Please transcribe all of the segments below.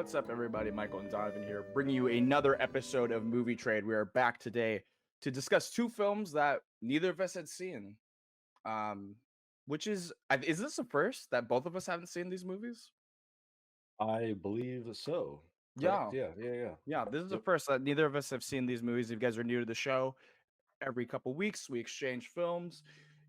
What's up, everybody? Michael and Donovan here, bringing you another episode of Movie Trade. We are back today to discuss two films that neither of us had seen. Um, which is this the first that both of us haven't seen these movies? I believe so. Yeah, Correct? Yeah, yeah, yeah. yeah. This is the Yep. first that neither of us have seen these movies. If you guys are new to the show, every couple weeks we exchange films.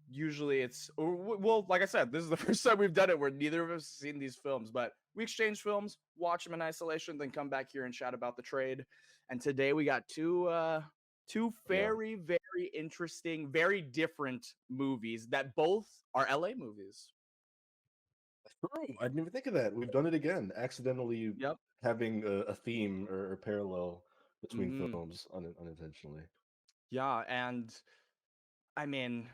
Usually it's well, like I said, this is the first time we've done it where neither of us have seen these films, but we exchange films, watch them in isolation, then come back here and chat about the trade. And today we got two Yeah. very interesting, very different movies that both are LA movies. True. I didn't even think of that. We've done it again, accidentally Yep. having a theme or a parallel between Hmm. films unintentionally. Yeah, and I mean,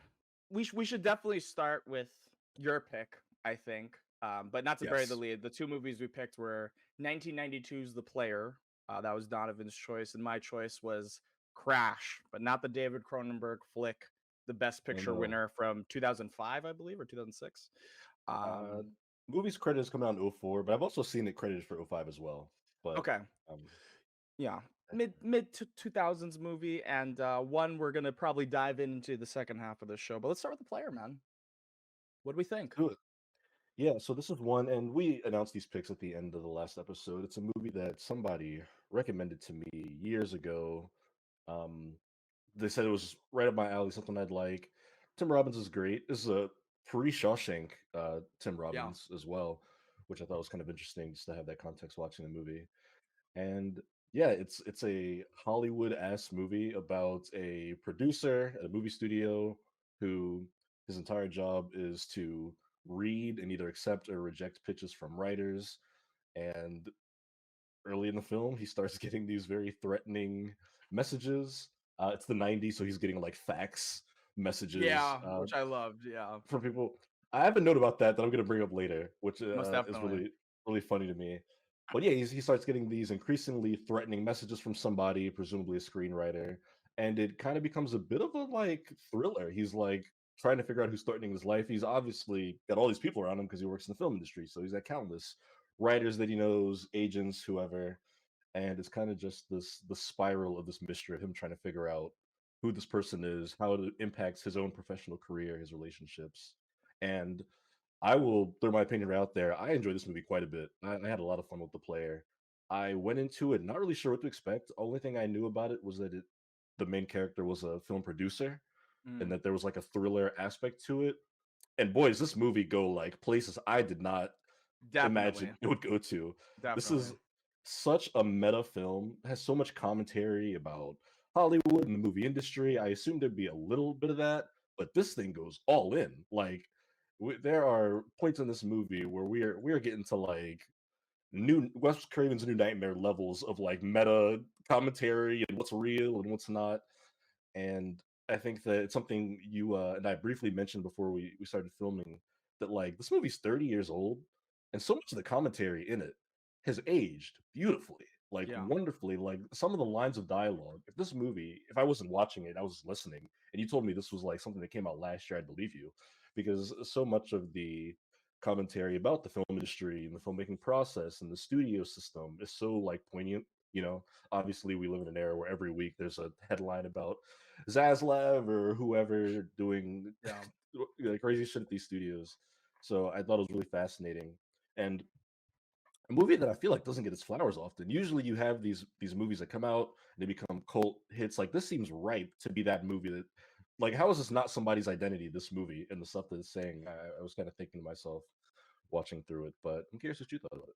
we should definitely start with your pick, I think. But not to bury the Yes. lead. The two movies we picked were 1992's The Player. That was Donovan's choice, and my choice was Crash, but not the David Cronenberg flick, the Best Oh Picture no. winner from 2005, I believe, or 2006. Uh, Um, Movie's credits come out in '04, but I've also seen it credited for '05 as well. But okay, um, yeah, mid 2000s movie, and one we're gonna probably dive into the second half of the show. But let's start with The Player, man. What do we think? do it. Yeah, so this is one, and we announced these picks at the end of the last episode. It's a movie that somebody recommended to me years ago. Um, they said it was right up my alley, something I'd like. Tim Robbins is great. This is a pre-Shawshank Tim Yeah, Robbins as well, which I thought was kind of interesting just to have that context watching the movie. And yeah, it's a Hollywood-ass movie about a producer at a movie studio who his entire job is to read and either accept or reject pitches from writers. And early in the film, he starts getting these very threatening messages. It's the '90s, so he's getting like fax messages yeah, which I loved. Yeah, from people. I have a note about that I'm going to bring up later, which most is definitely. really funny to me. But yeah, he starts getting these increasingly threatening messages from somebody, presumably a screenwriter, and it kind of becomes a bit of a like thriller. He's like trying to figure out who's threatening his life. He's obviously got all these people around him because he works in the film industry, so he's got countless writers that he knows, agents, whoever, and it's kind of just the spiral of this mystery of him trying to figure out who this person is, how it impacts his own professional career, his relationships. And I will throw my opinion right out there. I enjoyed this movie quite a bit. I had a lot of fun with The Player. I went into it not really sure what to expect. Only thing I knew about it was that the main character was a film producer and Mm, that there was like a thriller aspect to it. And boy, does this movie go like places I did not definitely, imagine it would go to. This definitely. is such a meta film, has so much commentary about Hollywood and the movie industry. I assumed there'd be a little bit of that, but this thing goes all in. Like there are points in this movie where we are getting to like new Wes Craven's New Nightmare levels of like meta commentary and what's real and what's not. And I think that it's something you and I briefly mentioned before we started filming that like this movie's 30 years old, and so much of the commentary in it has aged beautifully, like Yeah, wonderfully. Like some of the lines of dialogue. If this movie, if I wasn't watching it, I was listening, and you told me this was like something that came out last year, I'd believe you, because so much of the commentary about the film industry and the filmmaking process and the studio system is so like poignant. You know, obviously we live in an era where every week there's a headline about Zaslav or whoever doing yeah, like crazy shit at these studios. So I thought it was really fascinating. And a movie that I feel like doesn't get its flowers often. Usually you have these movies that come out and they become cult hits. Like this seems ripe to be that movie that like how is this not somebody's identity, this movie and the stuff that it's saying? I was kind of thinking to myself watching through it, but I'm curious what you thought about it.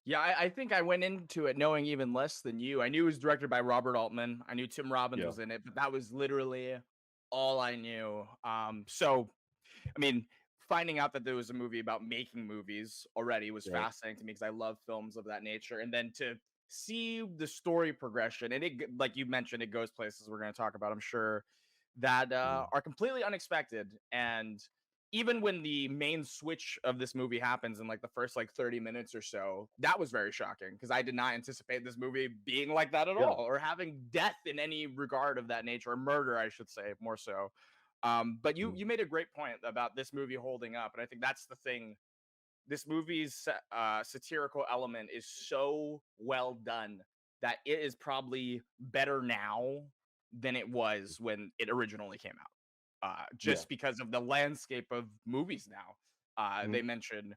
yeah. I think I went into it knowing even less than you. I knew it was directed by Robert Altman. I knew Tim Robbins Yeah. was in it, but that was literally all I knew. So I mean, finding out that there was a movie about making movies already was Right. fascinating to me because I love films of that nature. And then to see the story progression, and like you mentioned, it goes places we're going to talk about, I'm sure, that Mhm. are completely unexpected. And even when the main switch of this movie happens in like the first like 30 minutes or so, that was very shocking because I did not anticipate this movie being like that at Yeah. all or having death in any regard of that nature, or murder, I should say, more so. But you Mhm. you made a great point about this movie holding up, and I think that's the thing this movie's satirical element is so well done that it is probably better now than it was when it originally came out. Yeah. Just because of the landscape of movies now. Mhm. They mention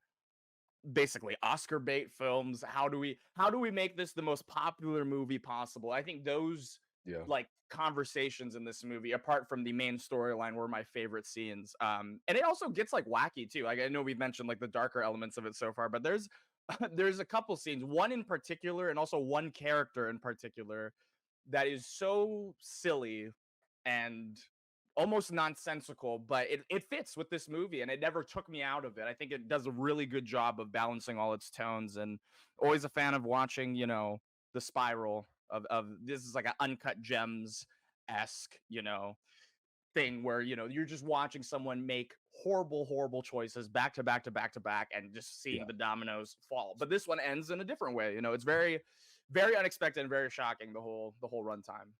basically Oscar bait films. How do we make this the most popular movie possible? I think those Yeah. like conversations in this movie, apart from the main storyline, were my favorite scenes. And it also gets like wacky too. Like I know we've mentioned like the darker elements of it so far, but there's there's a couple scenes, one in particular, and also one character in particular that is so silly and almost nonsensical, but it fits with this movie and it never took me out of it. I think it does a really good job of balancing all its tones, and always a fan of watching, the spiral of this is like an uncut gems esque, thing where you're just watching someone make horrible horrible choices back to back to back to back and just seeing Yeah. the dominoes fall. But this one ends in a different way. It's very very unexpected and very shocking, the whole runtime.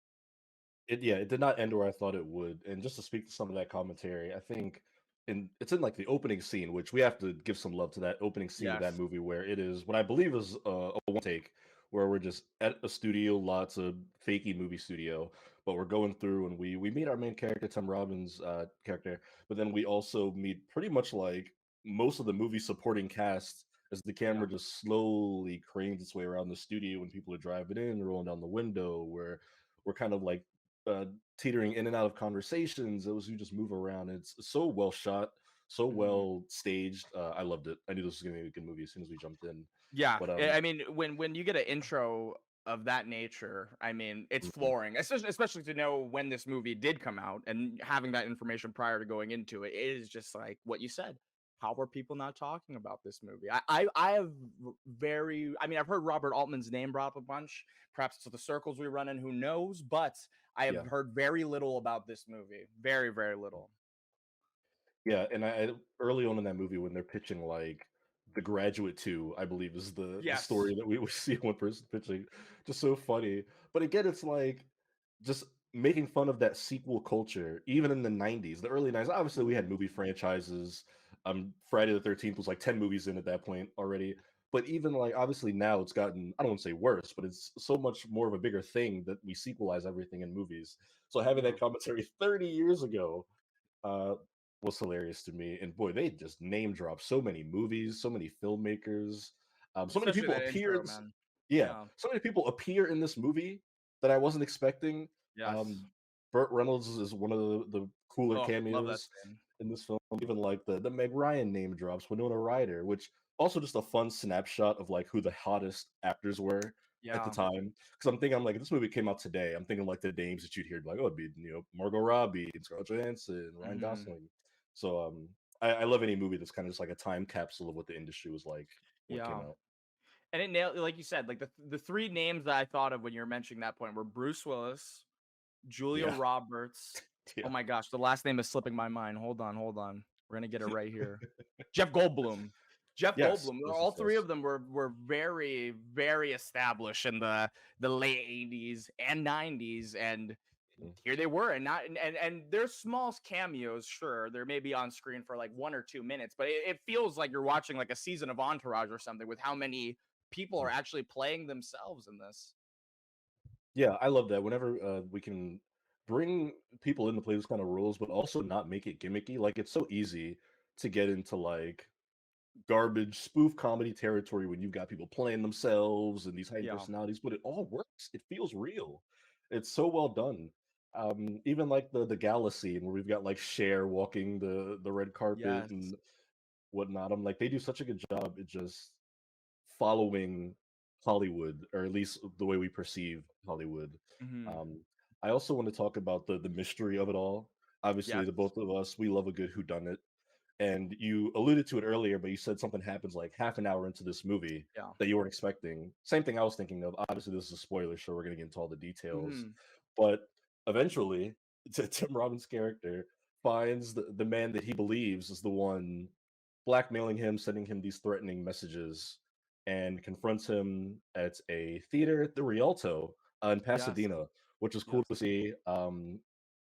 It did not end where I thought it would. And just to speak to some of that commentary, I think it's in like the opening scene, which we have to give some love to that opening scene of that Yes. movie where it is what I believe is a one take where we're just at a studio, lots of fakey movie studio, but we're going through and we meet our main character, Tim Robbins' character, but then we also meet pretty much like most of the movie supporting cast as the Yeah. camera just slowly cranes its way around the studio when people are driving in, rolling down the window, where we're kind of like uh, teetering in and out of conversations. It was you just move around. It's so well shot, so Mhm. well staged. I loved it. I knew this was gonna be a good movie as soon as we jumped in. Yeah, But I mean, when you get an intro of that nature, I mean, it's mhm, flooring, especially to know when this movie did come out and having that information prior to going into it. It is just like what you said. How are people not talking about this movie? I have very, I mean, I've heard Robert Altman's name brought up a bunch, perhaps to the circles we run in, who knows? But I have yeah, heard very little about this movie, very very little. yeah. And early on in that movie when they're pitching like The Graduate 2, I believe is the Yes. story that we see one person pitching. Just so funny. But again, it's like just making fun of that sequel culture, even in the 90s, the early 90s. Obviously, we had Mhm. movie franchises. Friday the 13th was like 10 movies in at that point already. But even like obviously now it's gotten, I don't want to say worse, but it's so much more of a bigger thing that we sequelize everything in movies. So having Yeah. that commentary 30 years ago uh, was hilarious to me. And boy, they just name drop so many movies, so many filmmakers, so many Especially people that appear. intro, man. Yeah, Yeah. so many people appear in this movie that I wasn't expecting. Um, Yes. Burt Reynolds is one of the cooler Oh, love that cameos scene. in this film. Even like the Meg Ryan name drops, Winona Ryder, which also just a fun snapshot of like who the hottest actors were at the Yeah. time. Because I'm like, if this movie came out today, I'm thinking like the names that you'd hear, like, oh, it'd be Margot Robbie, Scarlett Johansson, Ryan Mhm. Gosling. So I love any movie that's kind of just like a time capsule of what the industry was like when it came Yeah. out. And it nailed, like you said, like the three names that I thought of when you were mentioning that point were Bruce Willis, Julia Yeah, Roberts. Oh yeah, my gosh, the last name is slipping my mind. Hold on, hold on. We're gonna get it right here. Jeff Goldblum. Jeff yes, Goldblum. yes, All yes, three yes. of them were very very established in the late 80s and 90s, and Mhm. here they were, and not and they're small cameos. Sure, they're maybe on screen for like 1 or 2 minutes, but it feels like you're watching like a season of Entourage or something with how many people are Mhm. actually playing themselves in this. Yeah, I love that. Whenever we can bring people in to play those kind of roles, but also not make it gimmicky. Like it's so easy to get into like garbage spoof comedy territory when you've got people playing themselves and these heightened Yeah. personalities, but it all works. It feels real. It's so well done. Even like the gala scene where we've got like Cher walking the red carpet Yes. and whatnot. I'm like, they do such a good job at just following Hollywood, or at least the way we perceive Hollywood. Hmm. Um, I also want to talk about the mystery of it all. Obviously, Yes. the both of us, we love a good whodunit. And you alluded to it earlier, but you said something happens like half an hour into this movie Yeah. that you weren't expecting. Same thing I was thinking of. Obviously, this is a spoiler, so we're going to get into all the details. Hmm. But eventually, Tim Robbins' character finds the man that he believes is the one blackmailing him, sending him these threatening messages, and confronts him at a theater at the Rialto in Yes. Pasadena, which is cool Yes. to see.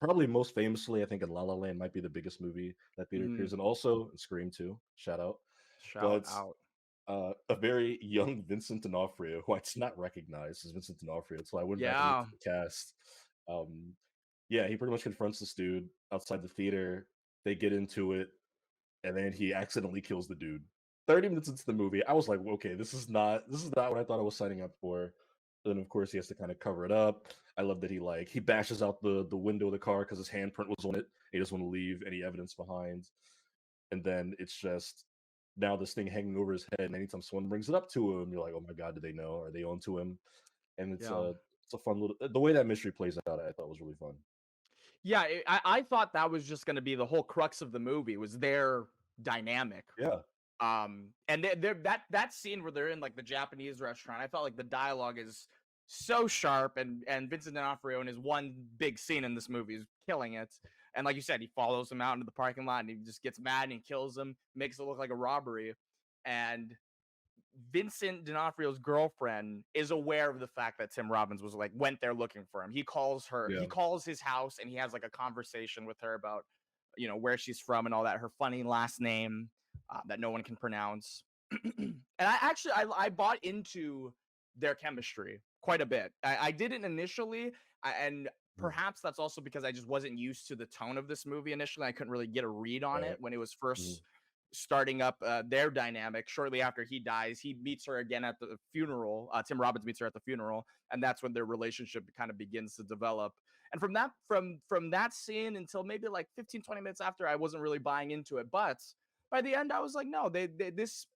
Probably most famously, I think in La La Land might be the biggest movie that theater Hmm. appears in. Also in Scream 2, shout out. Shout but out. a very young Vincent D'Onofrio, who I did not recognize as Vincent D'Onofrio, so I went back and looked Yeah. at the cast. Um, yeah, he pretty much confronts this dude outside the theater. They get into it, and then he accidentally kills the dude. 30 minutes into the movie, I was like, okay, this is not what I thought I was signing up for. Then of course he has to kind of cover it up. I love that he bashes out the window of the car because his handprint was on it. He doesn't want to leave any evidence behind. And then it's just now this thing hanging over his head. And anytime someone brings it up to him, you're like, oh my god, do they know? Are they on to him? And Yeah. it's a fun little the way that mystery plays out. I thought was really fun. Yeah, I thought that was just gonna be the whole crux of the movie was their dynamic. Yeah, And that scene where they're in like the Japanese restaurant, I felt like the dialogue is so sharp, and Vincent D'Onofrio in his one big scene in this movie is killing it. And like you said, he follows him out into the parking lot and he just gets mad and he kills him, makes it look like a robbery. And Vincent D'Onofrio's girlfriend is aware of the fact that Tim Robbins was like went there looking for him. He yeah. calls his house and he has like a conversation with her about, where she's from and all that, her funny last name that no one can pronounce. And I bought into their chemistry quite a bit. I didn't initially, and Mhm. perhaps that's also because I just wasn't used to the tone of this movie initially. I couldn't really get a read on it Right. when it was Mhm. first starting up their dynamic. Shortly after he dies, he meets her again at the funeral. Tim Robbins meets her at the funeral, and that's when their relationship kind of begins to develop. And from that scene until maybe like 15, 20 minutes after, I wasn't really buying into it. But by the end, I was like, no, this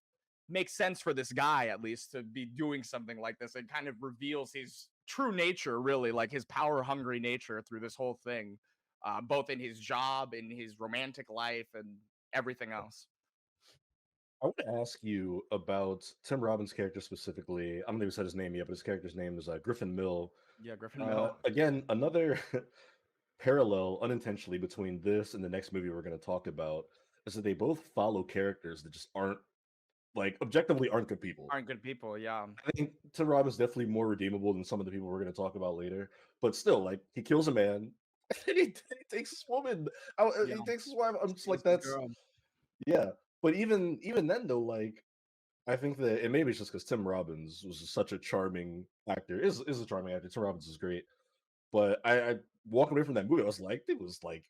makes sense for this guy at least to be doing something like this. It kind of reveals his true nature, really, like his power hungry nature through this whole thing, both in his job, in his romantic life, and everything else. I want to ask you about Tim Robbins' character specifically. I haven't even said his name yet, but his character's name is Griffin Mill. Yeah, Griffin Mill. Again, another parallel unintentionally between this and the next movie we're going to talk about is that they both follow characters that just aren't like objectively aren't good people. Aren't good people, yeah. I think Tim Robbins is definitely more redeemable than some of the people we're going to talk about later. But still, like he kills a man, and he takes this woman. Yeah, He takes his wife. I'm just he's like his that's girl. yeah. But even then though, like I think that, and maybe it's just because Tim Robbins was such a charming actor. Is a charming actor. Tim Robbins is great. But I walking away from that movie, I was like, it was like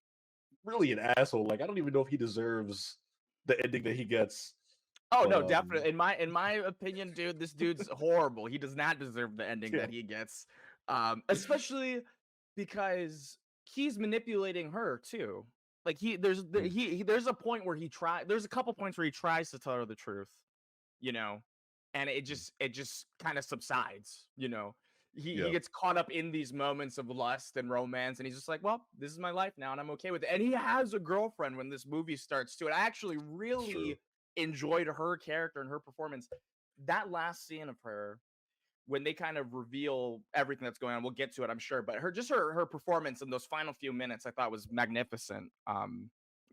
really an asshole. Like I don't even know if he deserves the ending that he gets. Oh But no, definitely. In my opinion, dude, this dude's horrible. He does not deserve the ending yeah, that he gets. Especially because he's manipulating her too. Like mm, there's a point where there's a couple points where he tries to tell her the truth, you know, and it mm, just kind of subsides, you know. He yeah, gets caught up in these moments of lust and romance, and he's just like, well, this is my life now, and I'm okay with it. And he has a girlfriend when this movie starts too. And I actually it's true. really enjoyed her character and her performance. That last scene of her when they kind of reveal everything that's going on, we'll get to it, I'm sure. But her performance in those final few minutes, I thought was magnificent.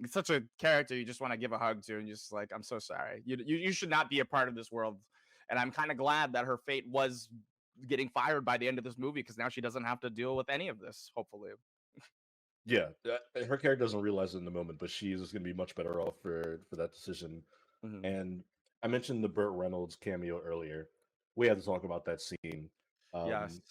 It's such a character you just want to give a hug to, and just like, I'm so sorry. You should not be a part of this world. And I'm kind of glad that her fate was getting fired by the end of this movie because now she doesn't have to deal with any of this. Hopefully, Yeah, her character doesn't realize it in the moment, but she is going to be much better off for that decision. hmm And I mentioned the Burt Reynolds cameo earlier. We had to talk about that scene. yes, Um,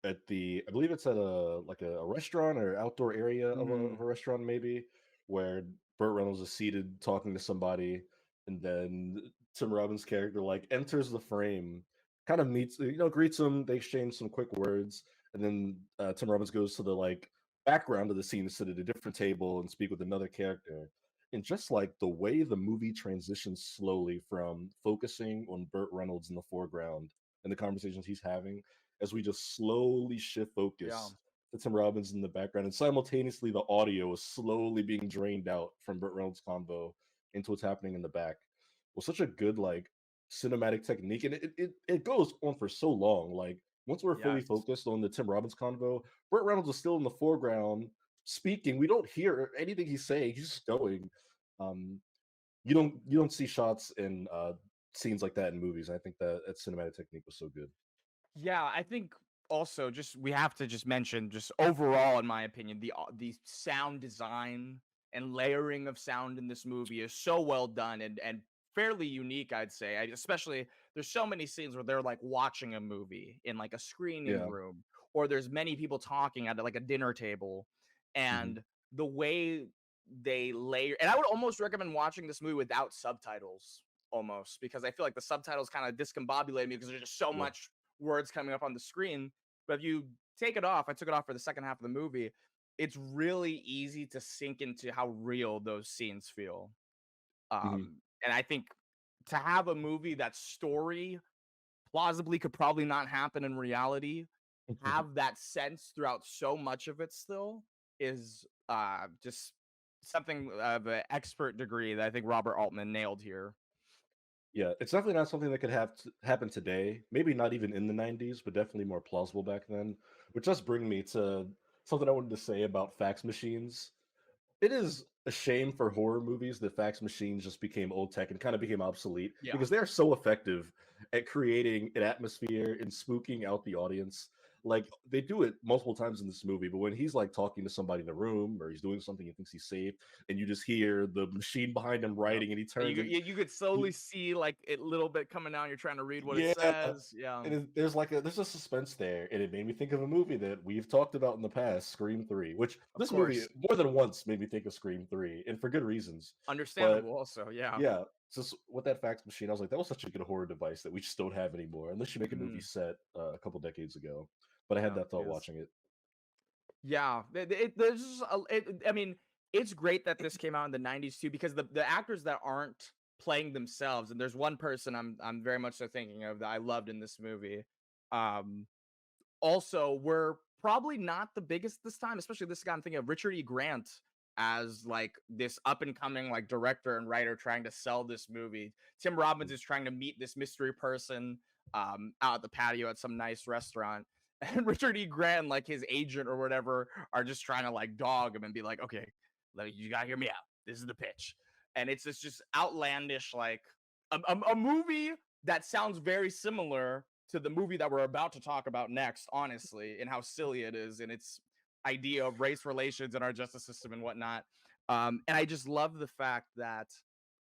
at I believe it's at a restaurant or outdoor area of hmm a restaurant maybe, where Burt Reynolds is seated talking to somebody, and then Tim Robbins' character like enters the frame, kind of meets greets him. They exchange some quick words, and then Tim Robbins goes to the like background of the scene to sit at a different table and speak with another character. And just like the way the movie transitions slowly from focusing on Burt Reynolds in the foreground and the conversations he's having as we just slowly shift yeah, focus to Tim Robbins in the background, and simultaneously the audio is slowly being drained out from Burt Reynolds' convo into what's happening in the back. Was such a good like cinematic technique, and it goes on for so long. Like once we're fully yes. focused on the Tim Robbins convo, Burt Reynolds is still in the foreground speaking. We don't hear anything he's saying. He's just going. Um, you don't see shots in scenes like that in movies. I think that cinematic technique was so good. Yeah, I think also just we have to just mention just overall, in my opinion, the sound design and layering of sound in this movie is so well done, and fairly unique, I'd say. Especially there's so many scenes where they're like watching a movie in like a screening Yeah. room, or there's many people talking at like a dinner table, Mhm. and the way they layer, and I would almost recommend watching this movie without subtitles, almost, because I feel like the subtitles kind of discombobulate me because there's just so Yeah. much words coming up on the screen. But if you take it off, I took it off for the second half of the movie. It's really easy to sink into how real those scenes feel. Mhm. And I think to have a movie that story plausibly could probably not happen in reality, have that sense throughout so much of it still is just something of an expert degree that I think Robert Altman nailed here. Yeah, it's definitely not something that could have to happen today. Maybe not even in the 90s, but definitely more plausible back then. Which does bring me to something I wanted to say about fax machines. It is a shame for horror movies that fax machines just became old tech and kind of became obsolete Yeah, because they are so effective at creating an atmosphere and spooking out the audience. Like they do it multiple times in this movie, but when he's like talking to somebody in a room or he's doing something he thinks he's safe, and you just hear the machine behind him yep. writing, and he And turns and you could slowly see like it little bit coming down. You're trying to read what it yeah, says. Yeah, there's like there's a suspense there, and it made me think of a movie that we've talked about in the past, Scream 3, which of this movie course, more than once made me think of Scream 3, and for good reasons. But understandable. Also, yeah. yeah, just with that fax machine, I was like, that was such a good horror device that we just don't have anymore, unless you make a movie Mhm. set a couple decades ago. But I had Yeah, that it thought is. watching it. Yeah, there's just I mean, it's great that this came out in the '90s too, because the actors that aren't playing themselves, and there's one person I'm very much so thinking of that I loved in this movie. Um, Also, were probably not the biggest this time, especially this guy I'm thinking of, Richard E. Grant, as like this up and coming like director and writer trying to sell this movie. Tim Robbins is trying to meet this mystery person out at the patio at some nice restaurant. And Richard E. Grant, like his agent or whatever, are just trying to like dog him and be like, okay, you gotta hear me out. This is the pitch. And it's this just outlandish, like a movie that sounds very similar to the movie that we're about to talk about next, honestly, and how silly it is in its idea of race relations in our justice system and whatnot. And I just love the fact that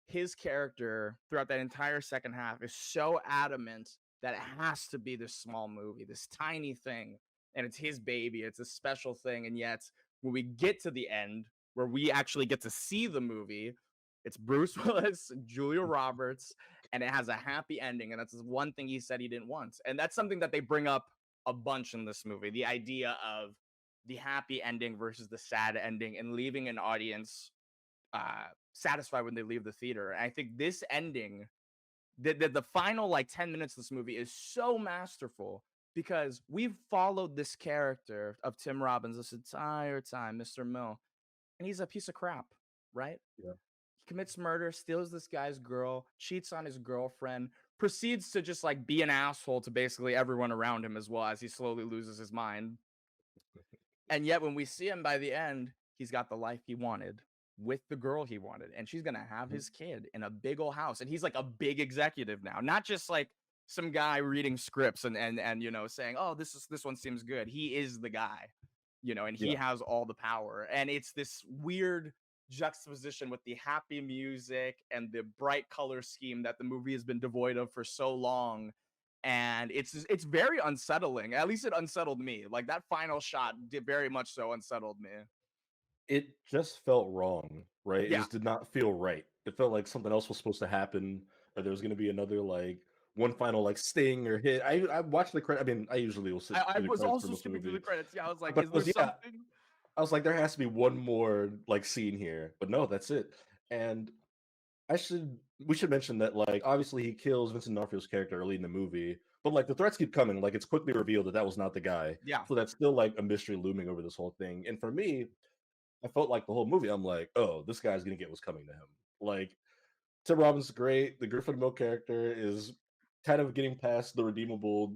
his character throughout that entire second half is so adamant that it has to be this small movie, this tiny thing, and it's his baby, it's a special thing. And yet, when we get to the end, where we actually get to see the movie, it's Bruce Willis, Julia Roberts, and it has a happy ending. And that's one thing he said he didn't want. And that's something that they bring up a bunch in this movie, the idea of the happy ending versus the sad ending, and leaving an audience satisfied when they leave the theater. And I think this ending, the final like 10 minutes of this movie is so masterful because we've followed this character of Tim Robbins this entire time, Mr. Mill, and he's a piece of crap, right? Yeah. He commits murder, steals this guy's girl, cheats on his girlfriend, proceeds to just like be an asshole to basically everyone around him as well as he slowly loses his mind. And yet, when we see him by the end, he's got the life he wanted with the girl he wanted, and she's gonna have Mhm. his kid in a big old house. And he's like a big executive now, not just like some guy reading scripts and saying, "Oh, this one seems good." He is the guy, and he Yeah. has all the power. And it's this weird juxtaposition with the happy music and the bright color scheme that the movie has been devoid of for so long, and it's very unsettling. At least it unsettled me. Like that final shot did very much so unsettled me. It just felt wrong, right? It Yeah, just did not feel right. It felt like something else was supposed to happen, or there was going to be another like one final like sting or hit. I watched the credit. I mean, I usually will sit I through the was credits for also most skipping through the movies, credits. Yeah, I was like, but is there yeah, something? I was like, there has to be one more like scene here, but no, that's it. And I should we should mention that like obviously he kills Vincent D'Onofrio's character early in the movie, but like the threats keep coming. Like it's quickly revealed that that was not the guy, Yeah. so that's still like a mystery looming over this whole thing. And for me, I felt like the whole movie, I'm like, oh, this guy's gonna get what's coming to him. Like Tim Robbins is great. The Griffin Mill character is kind of getting past the redeemable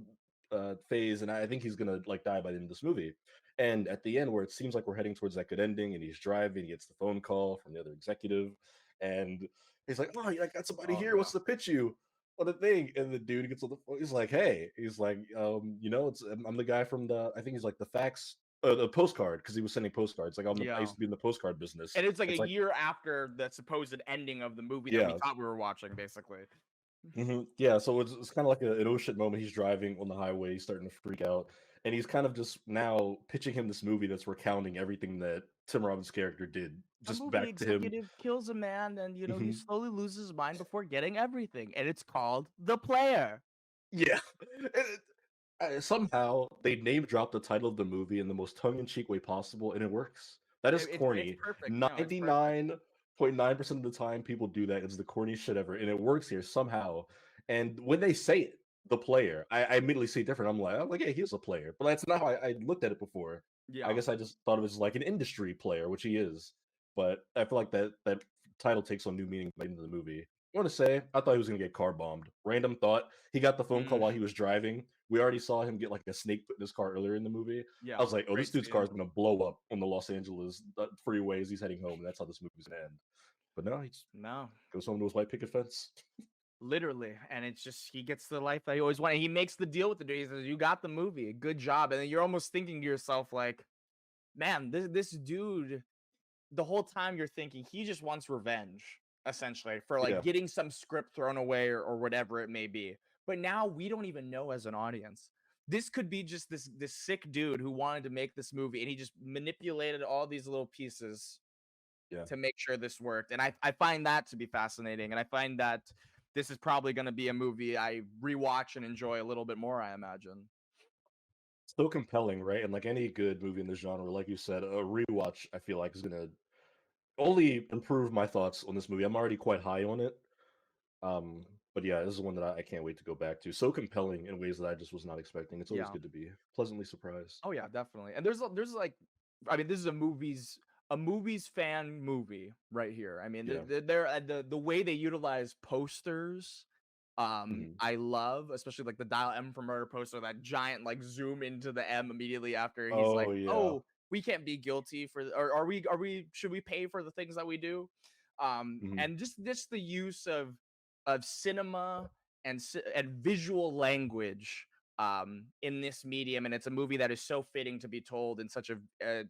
phase, and I think he's gonna like die by the end of this movie. And at the end, where it seems like we're heading towards that good ending, and he's driving, he gets the phone call from the other executive, and he's like, "Oh, I got somebody Oh here. yeah. What's to pitch you?" What a thing! And the dude gets on the phone. He's like, "Hey," he's like, it's I'm the guy from the I think he's like the fax the postcard because he was sending postcards. Like I Yeah. used to be in the postcard business. And it's like a It's like year after the supposed ending of the movie that we yeah, thought we were watching, basically. yeah. So it's kind of like an oh shit moment. He's driving on the highway, he's starting to freak out, and he's kind of just now pitching him this movie that's recounting everything that Tim Robbins' character did, A just movie back to him. executive kills a man, and he Mhm. slowly loses his mind before getting everything, and it's called The Player. Yeah. Somehow they name drop the title of the movie in the most tongue-in-cheek way possible, and it works. That is It's corny. perfect. No, it's perfect. 99.9% of the time people do that. It's the corniest shit ever, and it works here somehow. And when they say it, the player, I immediately see it different. I'm like, yeah, he's a player. But that's not how I looked at it before. I Yeah. guess I just thought of it as like an industry player, which he is. But I feel like that title takes on new meaning by the end of the movie. I want to say, I thought he was gonna get car bombed. Random thought. He got the phone call Mm, while he was driving. We already saw him get like a snake put in his car earlier in the movie. I yeah. was like, oh, this Great dude's car scene. is gonna blow up on the Los Angeles freeways. He's heading home, and that's how this movie's gonna end. But no, he just No. goes home to his white picket fence. Literally. And it's just he gets the life that he always wanted. He makes the deal with the dude. He says, "You got the movie. Good job." And then you're almost thinking to yourself, like, man, this dude, the whole time you're thinking he just wants revenge, essentially, for like Yeah, getting some script thrown away or whatever it may be. But now we don't even know as an audience. This could be just this sick dude who wanted to make this movie and he just manipulated all these little pieces yeah. to make sure this worked. And I find that to be fascinating. And I find that this is probably going to be a movie I rewatch and enjoy a little bit more, I imagine. So compelling, right? And like any good movie in the genre, like you said, a rewatch I feel like is gonna only improve my thoughts on this movie. I'm already quite high on it. But yeah, this is one that I can't wait to go back to. So compelling in ways that I just was not expecting. It's always Yeah. good to be pleasantly surprised. Oh yeah, definitely. And there's like, I mean, this is a movies fan movie right here. I mean, Yeah. the way they utilize posters, Mhm. I love, especially like the Dial M for Murder poster, that giant like zoom into the M immediately after he's like, Oh yeah. "Oh, we can't be guilty for, or are we should we pay for the things that we do?" Mhm. And just the use of cinema and visual language in this medium, and it's a movie that is so fitting to be told in such a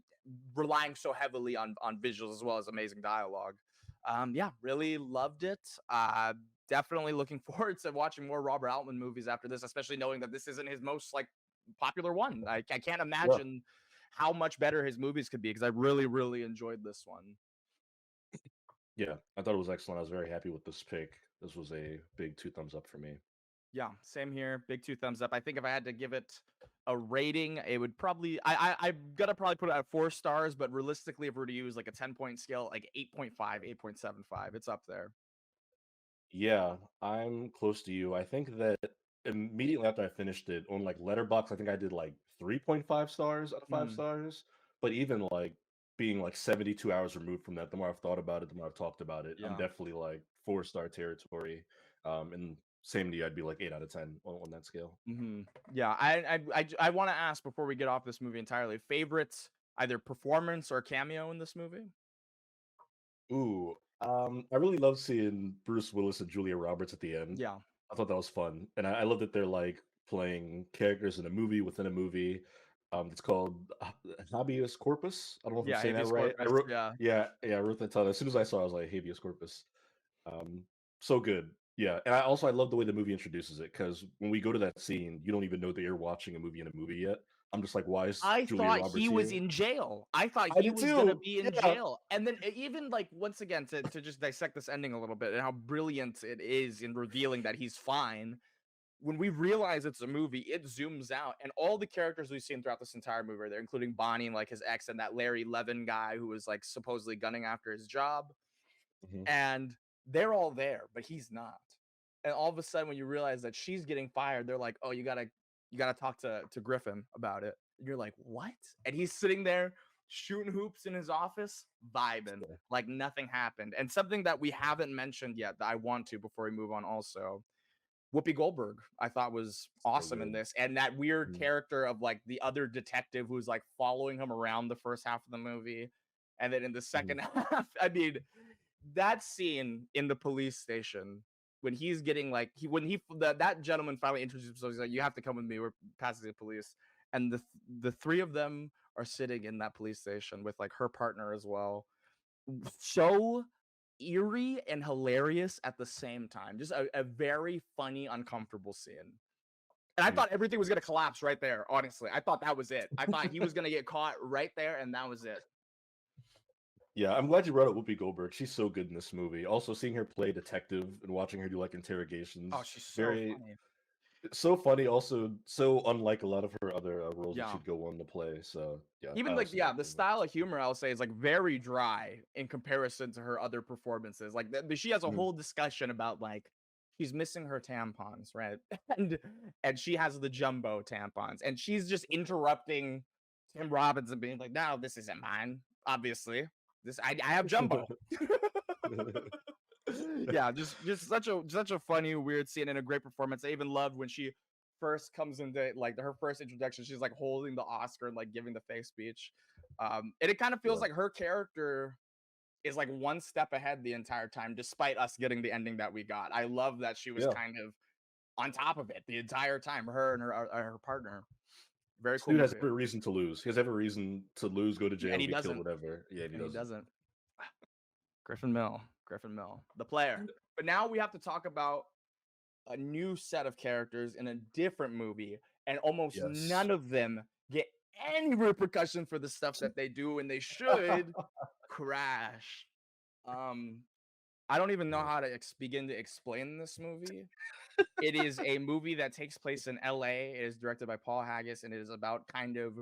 relying so heavily on visuals as well as amazing dialogue. Yeah, really loved it. Definitely looking forward to watching more Robert Altman movies after this, especially knowing that this isn't his most like popular one. I can't Yeah. imagine how much better his movies could be because I really really enjoyed this one. Yeah. I thought it was excellent. I was very happy with this pick. This was a big two thumbs up for me. Yeah, same here. Big two thumbs up. I think if I had to give it a rating, it would probably I'm gonna probably put it at 4 stars, but realistically, if we were to use like a 10-point scale, like 8.5, 8.75, it's up there. Yeah, I'm close to you. I think that immediately after I finished it on like Letterbox, I think I did like 3.5 stars out of five Mm, stars. But even like being like 72 hours removed from that, the more I've thought about it, the more I've talked about it, I'm yeah. definitely like 4-star territory. And same to you, I'd be like 8 out of 10 on that scale. Hmm. Yeah. I want to ask before we get off this movie entirely, favorites either performance or cameo in this movie? Ooh, I really love seeing Bruce Willis and Julia Roberts at the end. Yeah. I thought that was fun, and I love that they're like playing characters in a movie within a movie. It's called Habeas Corpus. I don't know if I'm Yeah. saying that Habeas right. I corpus. wrote, Yeah. yeah, I wrote that title as soon as I saw. It, I was like Habeas Corpus. Um, so good, yeah. And I love the way the movie introduces it because when we go to that scene, you don't even know that you're watching a movie in a movie yet. I'm just like, why is I Julia thought Roberts he was here? in jail. I thought I he did was gonna too. be in Yeah. jail. And then even like once again to just dissect this ending a little bit and how brilliant it is in revealing that he's fine. When we realize it's a movie, it zooms out and all the characters we've seen throughout this entire movie are there, including Bonnie and like his ex and that Larry Levin guy who was like supposedly gunning after his job. Mhm. And they're all there, but he's not. And all of a sudden, when you realize that she's getting fired, they're like, "Oh, you gotta talk to Griffin about it." And you're like, "What?" And he's sitting there shooting hoops in his office, vibing Yeah, like nothing happened. And something that we haven't mentioned yet that I want to before we move on also, Whoopi Goldberg, I thought was so awesome in good. this, and that weird Mhm. character of like the other detective who's like following him around the first half of the movie, and then in the Mhm. second half, I mean, that scene in the police station when he's getting like that gentleman finally introduces himself. He's like, "You have to come with me. We're passing the police," and the three of them are sitting in that police station with like her partner as well. So eerie and hilarious at the same time. Just a very funny, uncomfortable scene. And I Mm. thought everything was gonna collapse right there. Honestly, I thought that was it. I thought he was gonna get caught right there, and that was it. Yeah, I'm glad you brought up Whoopi Goldberg. She's so good in this movie. Also, seeing her play detective and watching her do like Oh, interrogations, she's so very funny. so funny. Also, so unlike a lot of her other roles that Yeah. she'd go on to play. So yeah, I Even like also yeah, like the her in that. style of humor I'll say is like very dry in comparison to her other performances. Like she has a Mhm. whole discussion about like she's missing her tampons, right? and and she has the jumbo tampons, and she's just interrupting Tim Robbins and being like, "No, this isn't mine. Obviously, I have jumbo." Yeah, just such a funny weird scene and a great performance. I even loved when she first comes into like her first introduction. She's like holding the Oscar and like giving the fake speech, and it kind of feels Yeah, like her character is like one step ahead the entire time, despite us getting the ending that we got. I love that she was yeah. kind of on top of it the entire time. Her and her partner. Very This cool dude has movie, every reason to lose. He has every reason to lose, go to and jail, he get killed, doesn't. whatever. Yeah, and he And he doesn't. doesn't. Griffin Mill, the player. But now we have to talk about a new set of characters in a different movie, and almost Yes. none of them get any repercussion for the stuff that they do, and they should. Crash. Um, I don't even know Yeah. how to begin to explain this movie. It is a movie that takes place in LA. It is directed by Paul Haggis, and it is about kind of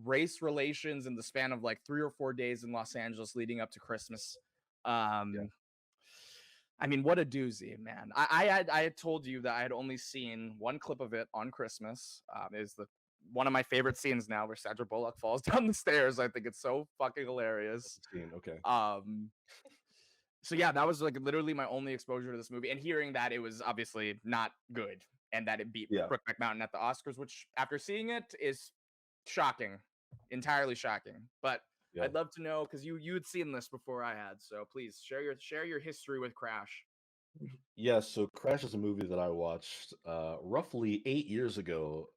race relations in the span of like 3 or 4 days in Los Angeles leading up to Christmas. Yeah. Um, I mean, what a doozy, man. I had told you that I had only seen one clip of it on Christmas. Is the one of my favorite scenes now where Sandra Bullock falls down the stairs. I think it's so fucking hilarious. Scene. Okay. Um, so yeah, that was like literally my only exposure to this movie, and hearing that it was obviously not good and that it beat Yeah. Brokeback Mountain at the Oscars, which after seeing it is shocking, entirely shocking. But Yeah. I'd love to know because you had seen this before I had, so please share your history with Crash. Yeah, so Crash is a movie that I watched roughly 8 years ago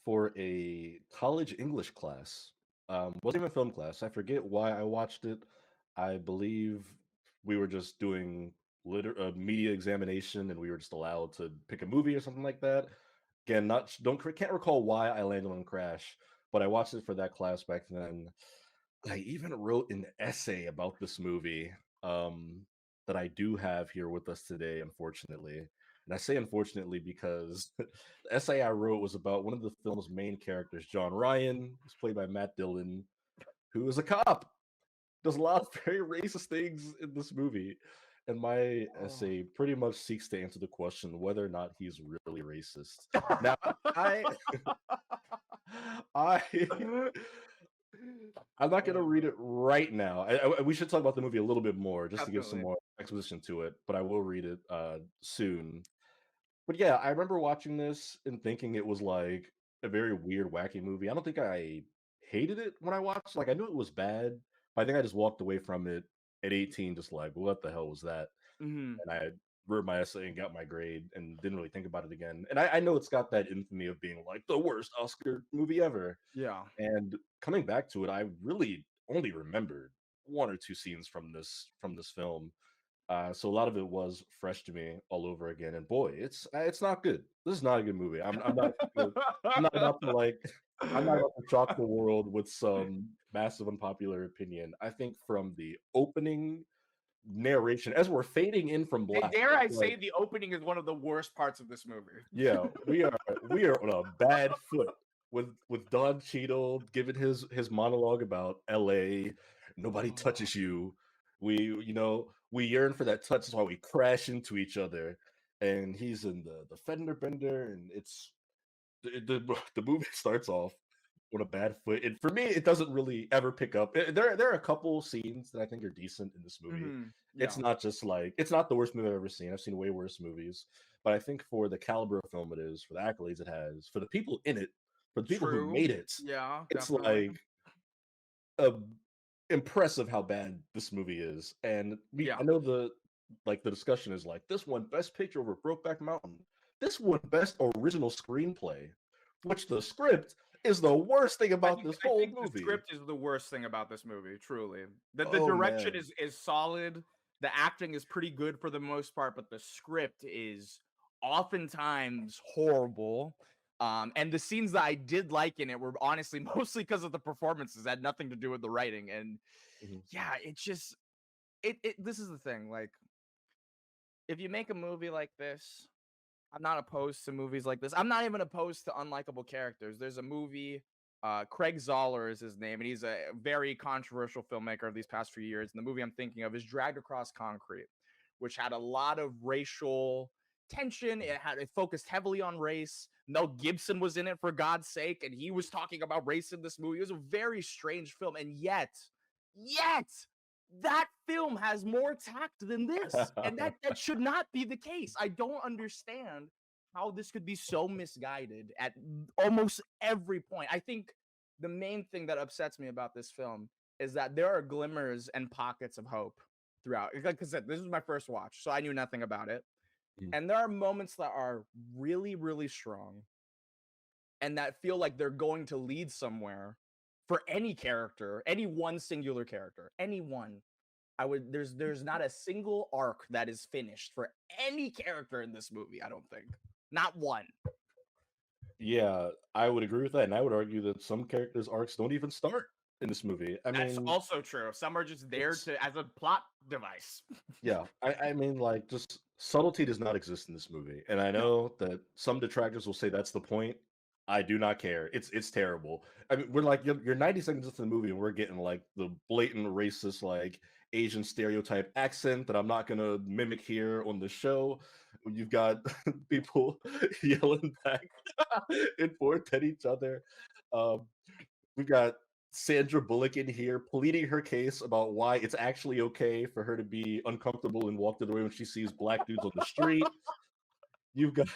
for a college English class. Wasn't even a film class. I forget why I watched it. I believe we were just doing media examination, and we were just allowed to pick a movie or something like that. Again, not don't can't recall why I landed on Crash, but I watched it for that class back then. I even wrote an essay about this movie that I do have here with us today, unfortunately. And I say unfortunately because the essay I wrote was about one of the film's main characters, John Ryan, who's played by Matt Dillon, who is a cop. Does a lot of very racist things in this movie. And my Oh. essay pretty much seeks to answer the question whether or not he's really racist. Now, I I I'm not gonna Oh, read it right now. We should talk about the movie a little bit more just to give some definitely. more exposition to it, but I will read it soon. But yeah, I remember watching this and thinking it was like a very weird, wacky movie. I don't think I hated it when I watched. Like I knew it was bad, but I think I just walked away from it at 18, just like, what the hell was that? Hmm. And I wrote my essay and got my grade and didn't really think about it again. And I know it's got that infamy of being like the worst Oscar movie ever. Yeah. And coming back to it, I really only remembered one or two scenes from this film. So a lot of it was fresh to me all over again. And boy, it's not good. This is not a good movie. I'm not about to like I'm not about to shock the world with some massive unpopular opinion. I think from the opening narration, as we're fading in from black, Dare I like say the opening is one of the worst parts of this movie? yeah, we are on a bad foot with Don Cheadle giving his monologue about LA. Nobody Oh. touches you. We yearn for that touch. That's why we crash into each other. And he's in the fender bender, and it's the movie starts off on a bad foot. And for me, it doesn't really ever pick up. There are a couple scenes that I think are decent in this movie. Hmm. It's Yeah. not just like it's not the worst movie I've ever seen. I've seen way worse movies, but I think for the caliber of film it is, for the accolades it has, for the people in it, for the people who True. made it, Yeah, it's definitely. like uh, impressive how bad this movie is. And Yeah. I know the discussion is like this one best picture over Brokeback Mountain, this one best original screenplay, which the script is the worst thing I about think this I whole think the movie. script is the worst thing about this movie, truly. The Oh direction man. is solid, the acting is pretty good for the most part, but the script is oftentimes horrible. And the scenes that I did like in it were honestly mostly because of the performances, had nothing to do with the writing. And Mhm. yeah, it just this is the thing. Like, if you make a movie like this, I'm not opposed to movies like this. I'm not even opposed to unlikable characters. There's a movie, Craig Zoller is his name, and he's a very controversial filmmaker of these past few years. And the movie I'm thinking of is Dragged Across Concrete, which had a lot of racial tension. It focused heavily on race. Mel Gibson was in it, for God's sake, and he was talking about race in this movie. It was a very strange film, and yet that film has more tact than this, and that should not be the case. I don't understand how this could be so misguided at almost every point. I think the main thing that upsets me about this film is that there are glimmers and pockets of hope throughout. Like I said, this was my first watch, so I knew nothing about it. Mhm. And there are moments that are really, really strong and that feel like they're going to lead somewhere for any character, any one singular character, any one. There's not a single arc that is finished for any character in this movie, I don't think. Not one. Yeah, I would agree with that, and I would argue that some characters' arcs don't even start in this movie. I That's mean, also true. Some are just there it's to as a plot device. yeah, I mean, like, just subtlety does not exist in this movie, and I No. know that some detractors will say that's the point. I do not care. It's terrible. I mean, we're like you're 90 seconds into the movie, and we're getting like the blatant racist, like Asian stereotype accent that I'm not gonna mimic here on the show. You've got people yelling back and forth at each other. Um, we've got Sandra Bullock in here pleading her case about why it's actually okay for her to be uncomfortable and walk to the way when she sees black dudes on the street. You've got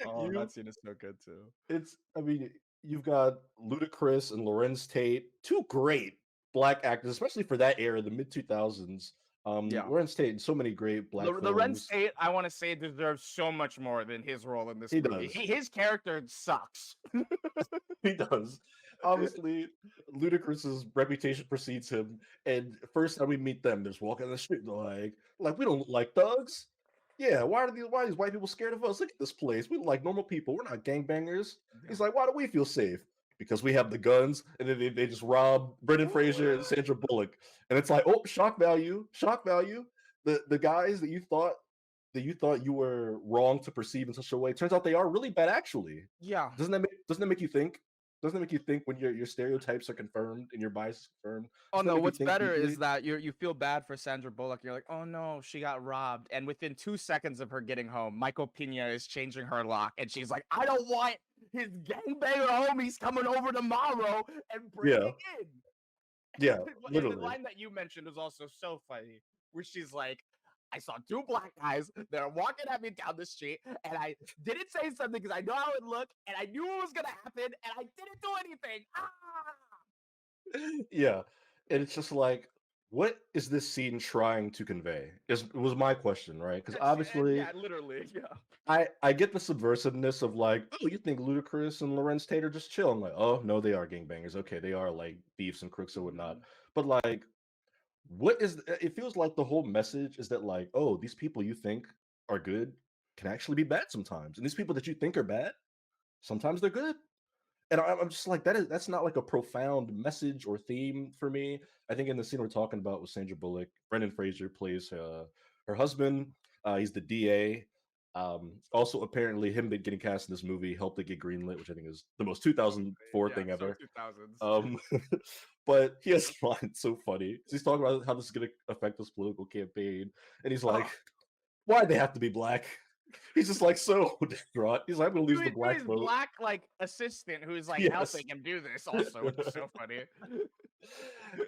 Oh, you that scene is so good too. it's I mean, you've got Ludacris and Lorenz Tate, two great black actors, especially for that era, the mid 2000s. Yeah. Lorenz Tate in so many great black Lorenz films. Tate, I want to say, deserves so much more than his role in this He movie. does. His character sucks. He does. Obviously, Ludacris's reputation precedes him, and first time we meet them, they're just walking on the street, they're like we don't look like thugs. Yeah, why are these white people scared of us? Look at this place. We look like normal people. We're not gangbangers. Yeah. He's like, why do we feel safe? Because we have the guns, and then they just rob Brendan Fraser and Sandra Bullock. And it's like, oh, shock value, shock value. The guys that you thought you were wrong to perceive in such a way, turns out they are really bad actually. Yeah. Doesn't that make you think? Doesn't it make you think when your stereotypes are confirmed and your bias is confirmed? Oh Doesn't that no, make you what's think better is deeply? that you feel bad for Sandra Bullock. You're like, oh no, she got robbed. And within 2 seconds of her getting home, Michael Pena is changing her lock, and she's like, I don't want his gangbanger homies coming over tomorrow and Yeah, breaking in. yeah, And the literally. line that you mentioned is also so funny, where she's like, I saw two black guys that are walking at me down the street, and I didn't say something because I know how it looked, and I knew what was gonna happen, and I didn't do anything. Ah! Yeah, and it's just like, what is this scene trying to convey? Is was my question, right? Because obviously, Yeah, literally, yeah. I get the subversiveness of like, oh, you think Ludacris and Lorenz Tate are just chill? I'm like, oh no, they are gangbangers. Okay, they are like thieves and crooks and whatnot. Mhm. But like, what is it feels like the whole message is that like, oh, these people you think are good can actually be bad sometimes. And these people that you think are bad, sometimes they're good. And I'm just like, that's not like a profound message or theme for me. I think in the scene we're talking about with Sandra Bullock, Brendan Fraser plays her husband. He's the DA. Also, apparently, him getting cast in this movie helped it get greenlit, which I think is the most 2004 Yeah, thing so ever. 2000s. Um, but he has a line so funny. He's talking about how this is going to affect his political campaign, and he's like, Oh, "Why'd they have to be black?" He's just like so distraught. He's like, "I'm going to lose the to black his vote." black like assistant who's like Yes. helping him do this also, which is so funny.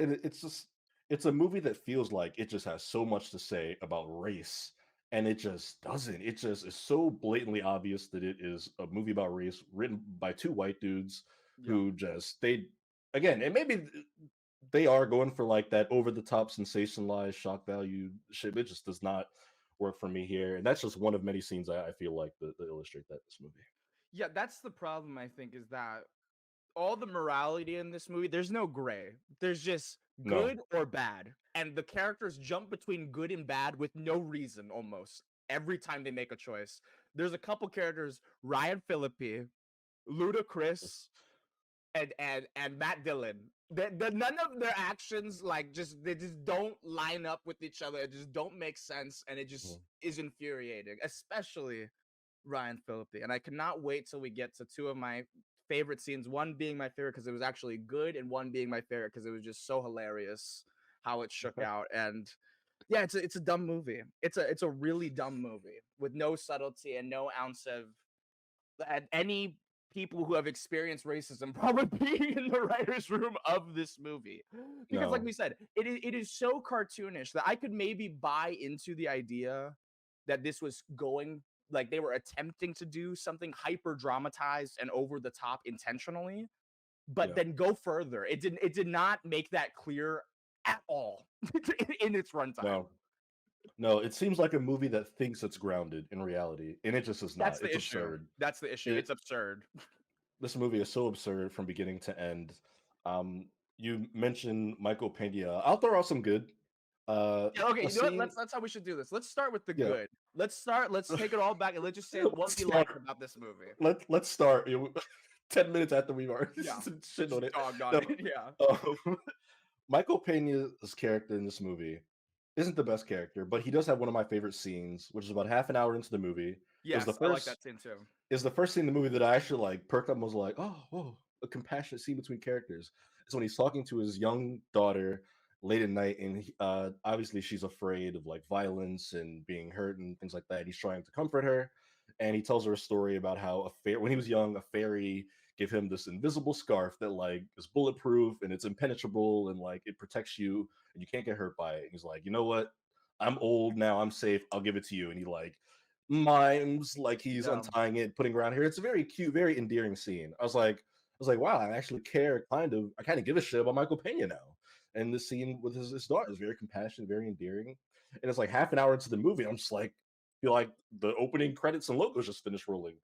And it's just it's a movie that feels like it just has so much to say about race, and it just doesn't. It just is so blatantly obvious that it is a movie about race written by two white dudes Yeah. who just they again, and maybe they are going for like that over the top sensationalized shock value shit. It just does not work for me here, and that's just one of many scenes I feel like that illustrate that this movie. Yeah, that's the problem. I think is that all the morality in this movie, there's no gray. There's just No, good or bad. And the characters jump between good and bad with no reason almost every time they make a choice. There's a couple characters, Ryan Phillippe, Ludacris, and Matt Dillon. None of their actions like just they just don't line up with each other. It just don't make sense, and it just Mhm. is infuriating, especially Ryan Phillippe. And I cannot wait till we get to two of my favorite scenes. One being my favorite because it was actually good, and one being my favorite because it was just so hilarious how it shook out. And yeah, it's a dumb movie. It's a really dumb movie with no subtlety and no ounce of any people who have experienced racism probably being in the writers' room of this movie. Because, like No, we said, it is so cartoonish that I could maybe buy into the idea that this was going like they were attempting to do something hyper dramatized and over the top intentionally, but yeah, then go further. It did not make that clear at all in its runtime. no, no. It seems like a movie that thinks it's grounded in reality, and it just is That's not. the It's issue. absurd. That's the issue. It It's absurd. This movie is so absurd from beginning to end. Um, you mentioned Michael Pena. I'll throw out some good. Yeah, okay, A you know what? scene. That's how we should do this. Let's start with the Yeah. good. Let's take it all back and let's just say what Let's we start. liked about this movie. Let's start. 10 minutes after we've already Yeah. shit on Just it. dogged on No, it. Yeah. Michael Pena's character in this movie isn't the best character, but he does have one of my favorite scenes, which is about half an hour into the movie. It was the Yes, I like first that scene too. is the first scene in the movie that I actually like perked up and was like, oh, whoa, a compassionate scene between characters. It's when he's talking to his young daughter late at night, and obviously she's afraid of like violence and being hurt and things like that. He's trying to comfort her, and he tells her a story about how when he was young, a fairy gave him this invisible scarf that like is bulletproof and it's impenetrable and like it protects you and you can't get hurt by it. And he's like, you know what? I'm old now. I'm safe. I'll give it to you. And he like mimes like he's Yeah. untying it, putting around here. It's a very cute, very endearing scene. I was like, wow, I actually care. I kind of give a shit about Michael Pena now. And the scene with his daughter is very compassionate, very endearing. And it's like half an hour into the movie, I'm just like, feel like the opening credits and logos just finished rolling.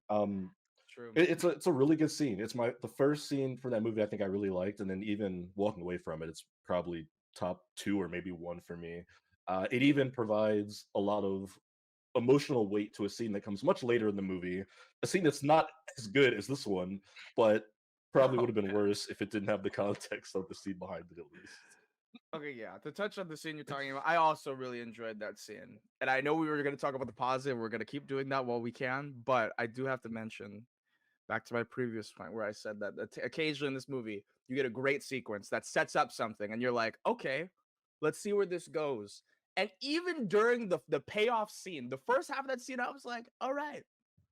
Um, True. it's a really good scene. It's the first scene from that movie I think I really liked, and then even walking away from it, it's probably top two or maybe one for me. It even provides a lot of emotional weight to a scene that comes much later in the movie. A scene that's not as good as this one, but probably would Oh have been man. worse if it didn't have the context of the scene behind it, at least. Okay, yeah. To touch on the scene you're talking about, I also really enjoyed that scene. And I know we were gonna talk about the positive, we're gonna keep doing that while we can, but I do have to mention back to my previous point where I said that occasionally in this movie you get a great sequence that sets up something, and you're like, okay, let's see where this goes. And even during the payoff scene, the first half of that scene, I was like, all right,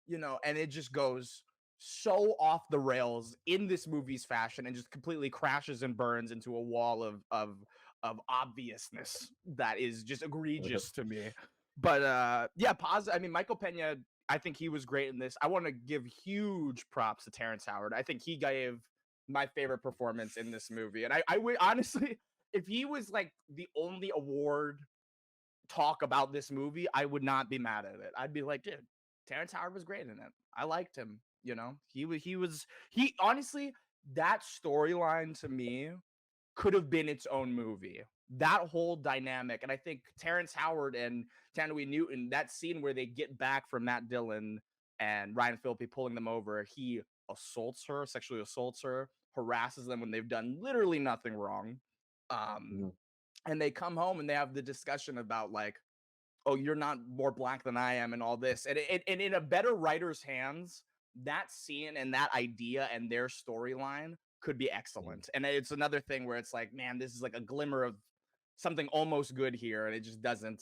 and it just goes so off the rails in this movie's fashion and just completely crashes and burns into a wall of obviousness that is just egregious to me. But yeah, positive. I mean, Michael Pena, I think he was great in this. I want to give huge props to Terrence Howard. I think he gave my favorite performance in this movie. And I would honestly, if he was like the only award talk about this movie, I would not be mad at it. I'd be like, dude, Terrence Howard was great in it. I liked him. He honestly, that storyline to me could have been its own movie. That whole dynamic. And I think Terrence Howard and Tanoe Newton, that scene where they get back from Matt Dillon and Ryan Phillippe pulling them over, he assaults her, sexually assaults her, harasses them when they've done literally nothing wrong. Um, Mhm. and they come home and they have the discussion about like, oh, you're not more black than I am and all this. And in a better writer's hands, that scene and that idea and their storyline could be Mhm. excellent. And it's another thing where it's like, man, this is like a glimmer of something almost good here, and it just doesn't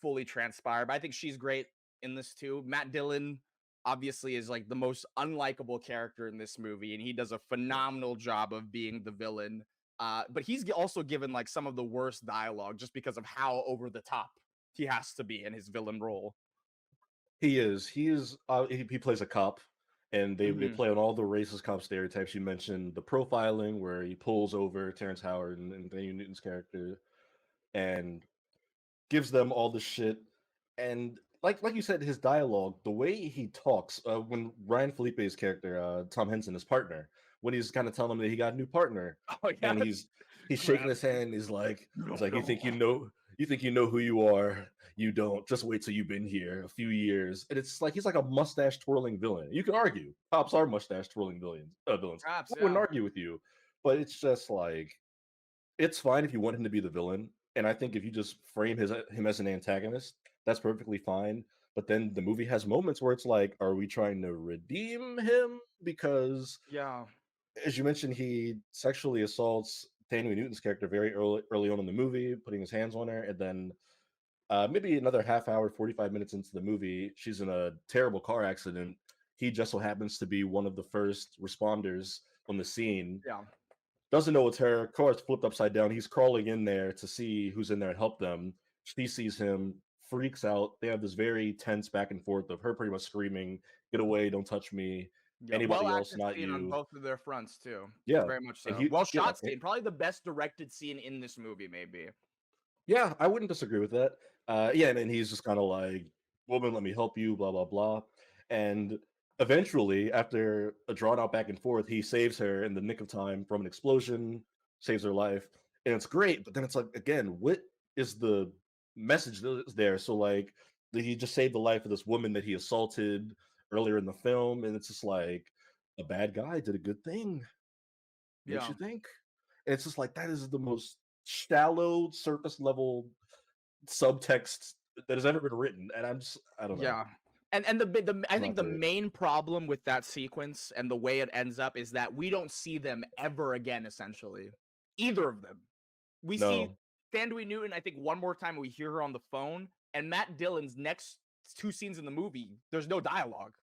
fully transpire. But I think she's great in this too. Matt Dillon obviously is like the most unlikable character in this movie, and he does a Yeah. phenomenal job of being the villain. But he's also given like some of the worst dialogue just because of how over the top he has to be in his villain role. He is. He plays a cop, and they Hmm. play on all the racist cop stereotypes. You mentioned the profiling, where he pulls over Terrence Howard and Daniel Newton's character, and gives them all the shit. And like you said, his dialogue, the way he talks, when Ryan Felipe's character, Tom Henson, his partner, when he's kind of telling him that he got a new partner, Oh and yes, he's shaking grab his hand, you he's don't like, know. you think you know who you are, you don't. Just wait till you've been here a few years, and it's like he's like a mustache twirling villain. You could argue cops are mustache twirling villains. Perhaps, I wouldn't yeah. argue with you, but it's just like it's fine if you want him to be the villain, and I think if you just frame him as an antagonist, that's perfectly fine. But then the movie has moments where it's like, are we trying to redeem him? Because Yeah. as you mentioned, he sexually assaults Daniel Newton's character very early on in the movie, putting his hands on her, and then maybe another half hour, 45 minutes into the movie, she's in a terrible car accident. He just so happens to be one of the first responders on the scene, Yeah. doesn't know it's her. Car's flipped upside down. He's crawling in there to see who's in there and help them. She sees him, freaks out. They have this very tense back and forth of her pretty much screaming, "Get away! Don't touch me! Yeah. Well Anybody else, acted not scene on you." both of their fronts too. Yeah, Very much and so. Well shot yeah, scene. Probably the best directed scene in this movie, maybe. yeah, I wouldn't disagree with that. Yeah, and then he's just kind of like, "Woman, let me help you," blah blah blah, and eventually, after a drawn out back and forth, he saves her in the nick of time from an explosion, saves her life, and it's great. But then it's like, again, what is the message that is there? So like, did he just save the life of this woman that he assaulted earlier in the film? And it's just like, a bad guy did a good thing. Makes Yeah. you think. And it's just like that is the most shallow, surface level subtext that has ever been written, and I don't know. Yeah. And I I'm think not the for it. main problem with that sequence and the way it ends up is that we don't see them ever again, essentially. Either of them. We see No. Thandwi Newton, I think, one more time. We hear her on the phone, and Matt Dillon's next two scenes in the movie, there's no dialogue.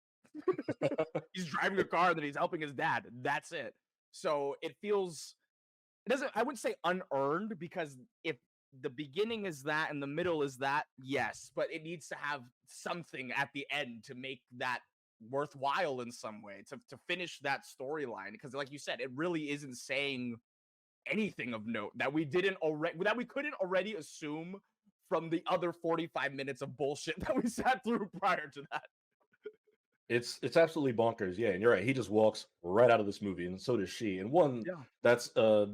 He's driving a car, and then he's helping his dad. That's it. So it feels it doesn't I wouldn't say unearned because if the beginning is that and the middle is that, yes, but it needs to have something at the end to make that worthwhile in some way to finish that storyline because like you said, it really isn't saying anything of note that we couldn't already assume from the other 45 minutes of bullshit that we sat through prior to that. It's absolutely bonkers, yeah, and you're right, he just walks right out of this movie, and so does she, and one, Yeah. that's a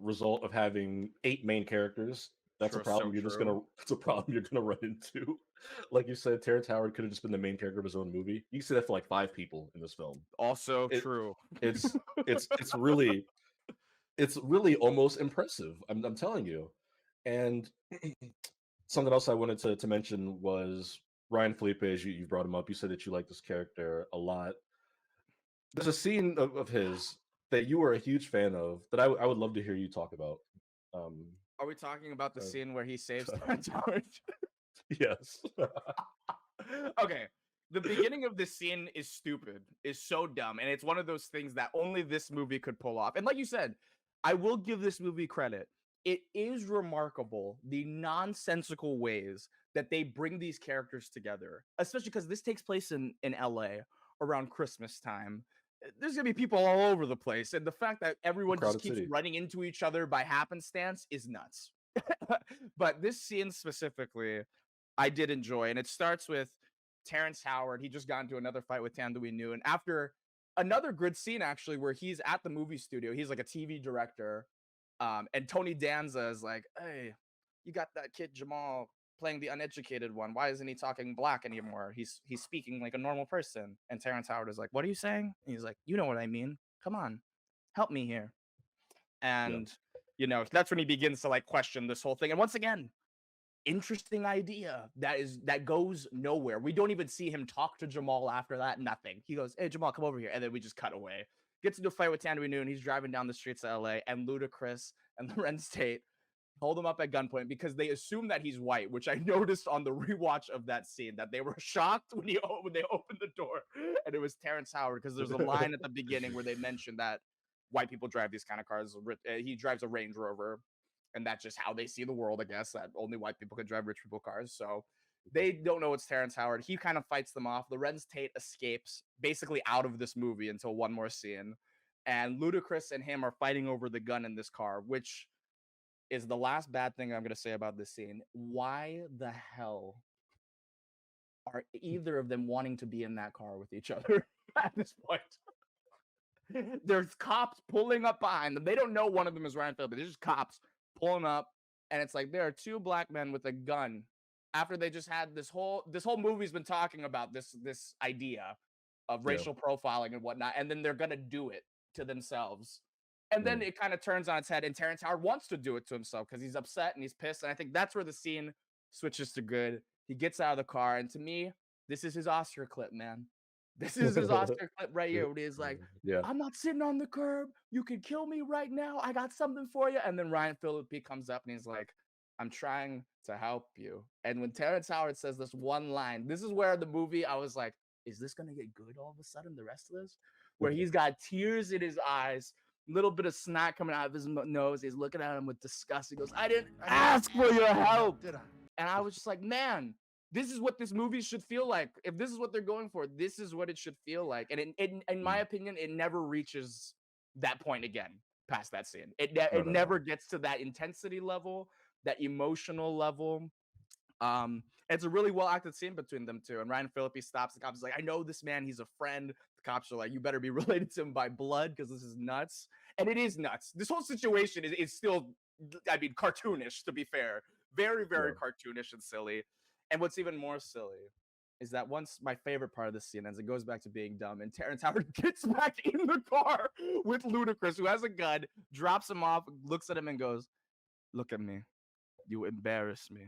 result of having 8 main characters. That's a True, so problem you're just true. gonna that's a problem you're gonna run into. Like you said, Terrence Howard could have just been the main character of his own movie. You can see that for, like, 5 people in this film. Also It true. it's it's really almost impressive, I'm telling you, and something else I wanted to mention was Ryan Felipe, as you brought him up, you said that you like this character a lot. There's a scene of his that you were a huge fan of that I would love to hear you talk about. Um, Are we talking about the uh, scene where he saves Terrence Howard? yes. Okay. The beginning of this scene is stupid, is so dumb, and it's one of those things that only this movie could pull off. And like you said, I will give this movie credit. It is remarkable the nonsensical ways that they bring these characters together, especially because this takes place in LA around Christmas time. There's gonna be people all over the place, and the fact that A everyone just crowded keeps city. running into each other by happenstance is nuts. But this scene specifically, I did enjoy, and it starts with Terrence Howard. He just got into another fight with Thandwi Newton after another good scene actually, where he's at the movie studio. He's like a TV director, and Tony Danza is like, "Hey, you got that kid Jamal playing the uneducated one. Why isn't he talking black anymore? He's speaking like a normal person." And Terrence Howard is like, "What are you saying?" And he's like, "You know what I mean. Come on, help me here." Yeah. And that's when he begins to like question this whole thing. And once again, interesting idea that goes nowhere. We don't even see him talk to Jamal after that. Nothing. He goes, "Hey Jamal, come over here," and then we just cut away. Gets into a fight with Thandwi Newton. He's driving down the streets of LA, and Ludacris and Lorenz Tate hold him up at gunpoint because they assume that he's white, which I noticed on the rewatch of that scene that they were shocked when they opened the door and it was Terrence Howard because there's a line at the beginning where they mentioned that white people drive these kind of cars. He drives a Range Rover, and that's just how they see the world, I guess, that only white people can drive rich people cars. So they don't know it's Terrence Howard. He kind of fights them off. Lorenz Tate escapes basically out of this movie until one more scene. And Ludacris and him are fighting over the gun in this car, which is the last bad thing I'm going to say about this scene. Why the hell are either of them wanting to be in that car with each other at this point. There's cops pulling up behind them. They don't know one of them is Ryan Phillippe. There's just cops pulling up, and it's like there are two black men with a gun. After they just had this whole movie's been talking about this idea of Yeah. racial profiling and whatnot, and then they're gonna do it to themselves. And then Mm. it kind of turns on its head, and Terrence Howard wants to do it to himself because he's upset and he's pissed. And I think that's where the scene switches to good. He gets out of the car, and to me, this is his Oscar clip, man. This is his Oscar clip right here. Where he's like, Yeah. I'm not sitting on the curb. You can kill me right now. I got something for you. And then Ryan Phillippe comes up and he's like, I'm trying to help you. And when Terrence Howard says this one line, this is where the movie, I was like, is this going to get good all of a sudden, the rest of this? Where he's got tears in his eyes, little bit of snot coming out of his nose. He's looking at him with disgust. He goes, I didn't ask for your help. Did I? And I was just like, man, this is what this movie should feel like. If this is what they're going for, this is what it should feel like. And in my opinion, it never reaches that point again past that scene. It No. never gets to that intensity level, that emotional level. It's a really well acted scene between them two. And Ryan Phillippe stops the cops. He's like, I know this man. He's a friend. The cops are like, you better be related to him by blood because this is nuts. And it is nuts. This whole situation is still, I mean, cartoonish, to be fair. Very, very cartoonish and silly. And what's even more silly is that once my favorite part of the scene, as it goes back to being dumb, and Terrence Howard gets back in the car with Ludacris, who has a gun, drops him off, looks at him and goes, look at me. You embarrass me.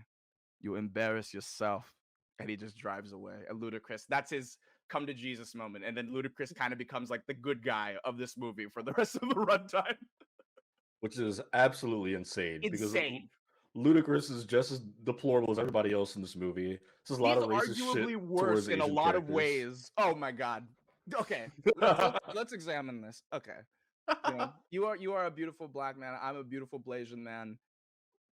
You embarrass yourself. And he just drives away. And Ludacris, that's his come to Jesus moment. And then Ludacris kind of becomes like the good guy of this movie for the rest of the runtime. Which is absolutely insane. Insane. Because Ludacris is just as deplorable as everybody else in this movie. This is a lot He's of racist arguably shit worse towards in a Asian lot of characters. ways. Oh my god. Okay, let's examine this. Okay, you are a beautiful black man. I'm a beautiful Blasian man.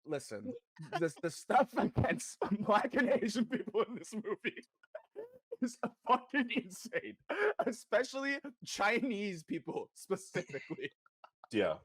Listen, the stuff against black and Asian people in this movie is fucking insane, especially Chinese people specifically. Yeah.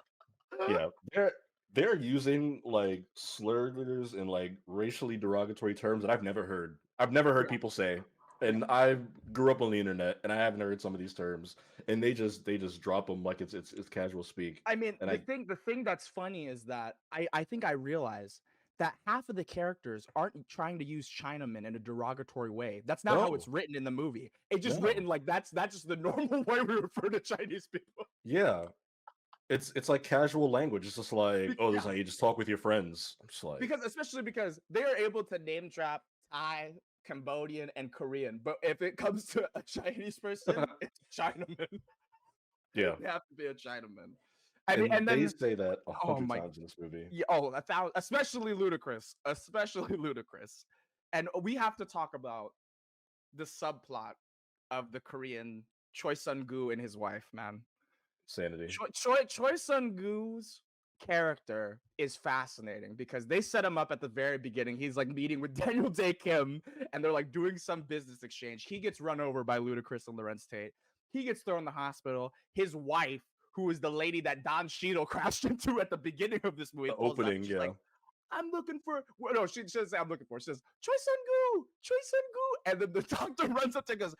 They're using like slurs and like racially derogatory terms that I've never heard. I've never heard people say. And I grew up on the internet and I haven't heard some of these terms. And they just drop them like it's casual speak. I mean, And the thing that's funny is that I think I realize that half of the characters aren't trying to use Chinamen in a derogatory way. That's not how it's written in the movie. It's just written like that's just the normal way we refer to Chinese people. Yeah. It's like casual language. It's just like, oh, this is how you just talk with your friends. I'm just like, especially because they are able to name drop Thai, Cambodian, and Korean, but if it comes to a Chinese person, it's a Chinaman. yeah. They have to be a Chinaman. And then they say that oh 100 my- times in this movie. Yeah, 1,000, especially Ludacris, and we have to talk about the subplot of the Korean Choi Sun-gu and his wife, man. Sanity. Choi Sun-gu's character is fascinating because they set him up at the very beginning. He's like meeting with Daniel Day Kim and they're like doing some business exchange. He gets run over by Ludacris and Lorenz Tate. He gets thrown in the hospital. His wife, who is the lady that Don Cheadle crashed into at the beginning of this movie, The opening, yeah. like, I'm looking for, well, no, she doesn't say I'm looking for. She says, Choi Sun-gu. And then the doctor runs up to her and goes,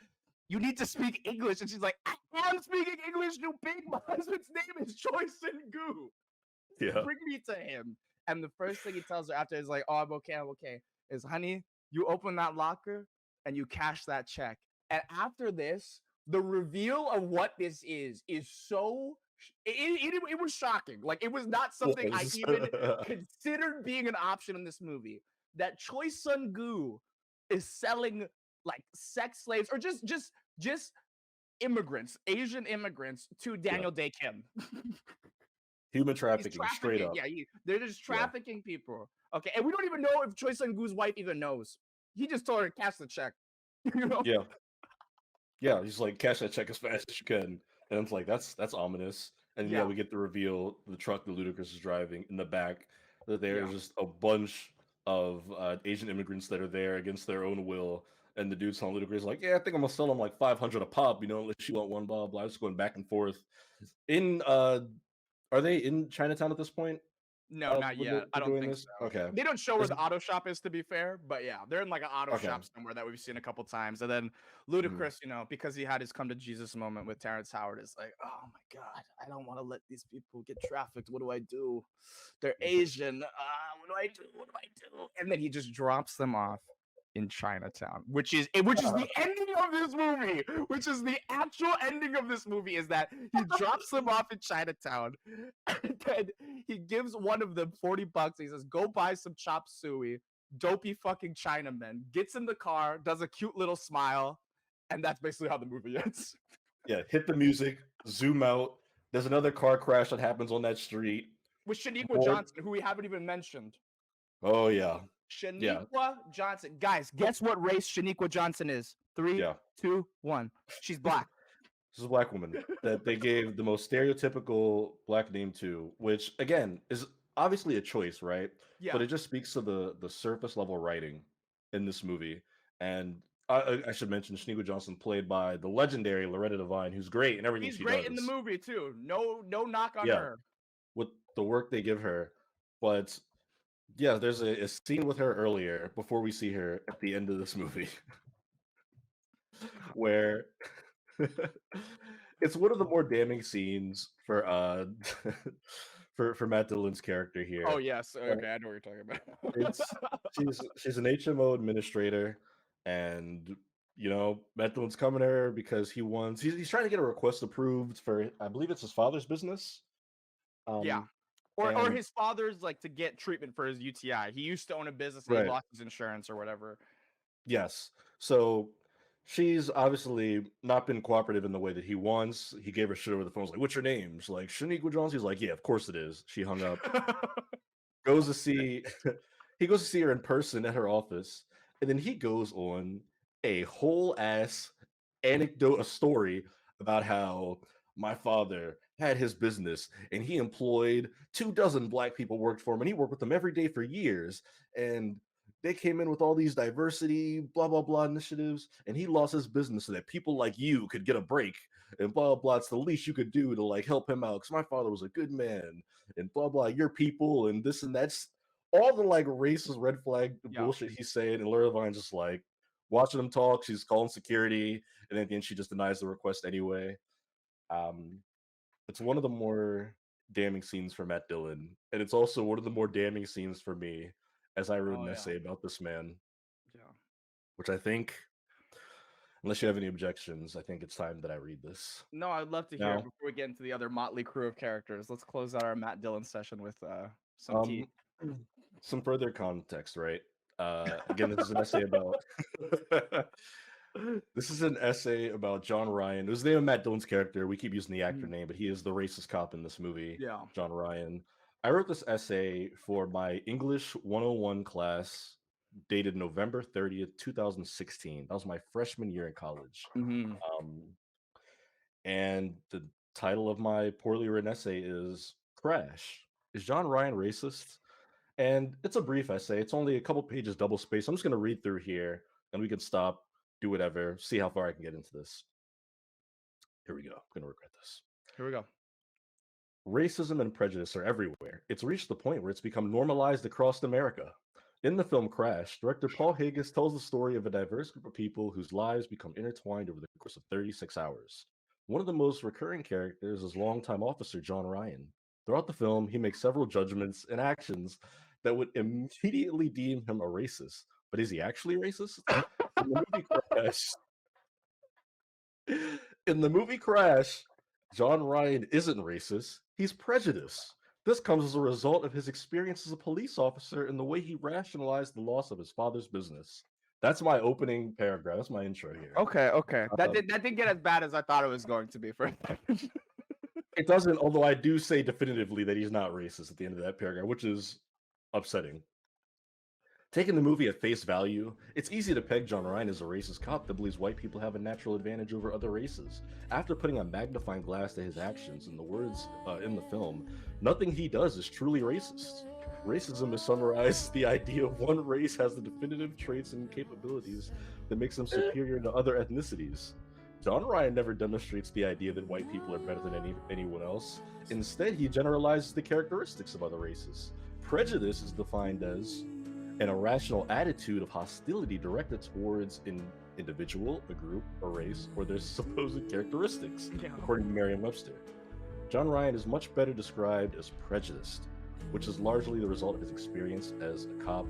you need to speak English. And she's like, I am speaking English, you pig. My husband's name is Choi Sun-gu. Yeah. Bring me to him. And the first thing he tells her after is like, oh, I'm okay. Is, honey, you open that locker and you cash that check. And after this, the reveal of what this is so, it was shocking. Like, it was not something I even considered being an option in this movie. That Choi Sun-gu is selling like sex slaves or just immigrants, Asian immigrants to Daniel Day Kim. Human trafficking, straight up. Yeah, they're just trafficking people. Okay, and we don't even know if Choi Sun-gu's wife even knows. He just told her to cash the check. You know? Yeah. Yeah, he's like, cash that check as fast as you can. And it's like, that's ominous. And yeah, we get the reveal, the truck that Ludacris is driving in the back, that there's just a bunch of Asian immigrants that are there against their own will. And the dude's telling Ludacris, like, yeah, I think I'm gonna sell them like 500 a pop, you know, unless you want one, blah, blah. Just going back and forth. Are they in Chinatown at this point? No, not when yet. I they're don't doing think this? so. Okay. They don't show where There's, the auto shop is, to be fair, but yeah, they're in like an auto okay. shop somewhere that we've seen a couple times. And then Mhm. Ludacris, because he had his come to Jesus moment with Terrence Howard, is like, oh my God, I don't want to let these people get trafficked. What do I do? They're Asian. What do I do? What do I do? And then he just drops them off in Chinatown, which is the ending of this movie, which is the actual ending of this movie, is that he drops them off in Chinatown, and then he gives one of them $40. He says, "Go buy some chop suey." Dopey fucking Chinaman gets in the car, does a cute little smile, and that's basically how the movie ends. Yeah, hit the music, zoom out. There's another car crash that happens on that street. With Shaniqua More. Johnson, who we haven't even mentioned. Oh yeah, yeah, Shaniqua Johnson. Guys, guess what race Shaniqua Johnson is? Three, yeah. 2, 1. She's black. This is a black woman that they gave the most stereotypical black name to, which again is obviously a choice, right? Yeah. But it just speaks to the surface level writing in this movie. And I should mention Shaniqua Johnson, played by the legendary Loretta Devine, who's great in everything She's she great in the does. movie too. No knock on Yeah, her. with the work they give her. But yeah, there's a scene with her earlier before we see her at the end of this movie where it's one of the more damning scenes for for Matt Dillon's character Oh here. yes. Okay, I know what you're talking It's about. she's an HMO administrator, and Matt Dillon's coming to her because he's trying to get a request approved for, I believe it's his father's business. Yeah. Um Or and his father's like to get treatment for his UTI. He used to own a business and he right. lost his insurance or whatever. Yes. So she's obviously not been cooperative in the way that he wants. He gave her shit over the phone. He's like, "What's your name?" She's like, "Shaniqua Jones." He's like, "Yeah, of course it is." She hung up. Goes to see he goes to see her in person at her office, and then he goes on a whole ass anecdote, a story about how my father had his business and he employed 24 black people worked for him, and he worked with them every day for years, and they came in with all these diversity blah blah blah initiatives, and he lost his business so that people like you could get a break, and blah blah blah. It's the least you could do to like help him out because my father was a good man, and blah blah, your people and this and that's all the like racist red flag Yeah. bullshit he's saying. And Laura Vine's just like watching him talk. She's calling security, and at the end she just denies the request anyway. um it's one of the more damning scenes for Matt Dillon, and it's also one of the more damning scenes for me, as I wrote Oh an yeah. essay about this man, Yeah. which I think, unless you have any objections, I think it's time that I read this No, I'd love to hear it now. before we get into the other motley crew of characters. Let's close out our Matt Dillon session with some tea. Um, some further context, right? Again, this is an essay about. This is an essay about John Ryan. It was the name of Matt Dillon's character. We keep using the actor name, but he is the racist cop in this movie, Yeah. John Ryan. I wrote this essay for my English 101 class, dated November 30th, 2016. That was my freshman year in college. Mm-hmm. Um, and the title of my poorly written essay is Crash. Is John Ryan racist? And it's a brief essay. It's only a couple pages double spaced. I'm just going to read through here and we can stop, do whatever, see how far I can get into this. Here we go. I'm going to regret this. Here we go. Racism and prejudice are everywhere. It's reached the point where it's become normalized across America. In the film Crash, director Paul Haggis tells the story of a diverse group of people whose lives become intertwined over the course of 36 hours. One of the most recurring characters is longtime officer John Ryan. Throughout the film, he makes several judgments and actions that would immediately deem him a racist. But is he actually racist? In the movie Crash, in the movie Crash, John Ryan isn't racist. He's prejudiced. This comes as a result of his experience as a police officer and the way he rationalized the loss of his father's business. That's my opening paragraph. That's my intro here. Okay. That didn't get as bad as I thought it was going to be for a second. It doesn't, although I do say definitively that he's not racist at the end of that paragraph, which is upsetting. Taking the movie at face value, it's easy to peg John Ryan as a racist cop that believes white people have a natural advantage over other races. After putting a magnifying glass to his actions and the words in the film, nothing he does is truly racist. Racism is summarized as the idea of one race has the definitive traits and capabilities that makes them superior to other ethnicities. John Ryan never demonstrates the idea that white people are better than anyone else. Instead, he generalizes the characteristics of other races. prejudice is defined as an irrational attitude of hostility directed towards an individual, a group, a race, or their supposed characteristics, Yeah. according to Merriam-Webster. John Ryan is much better described as prejudiced, which is largely the result of his experience as a cop.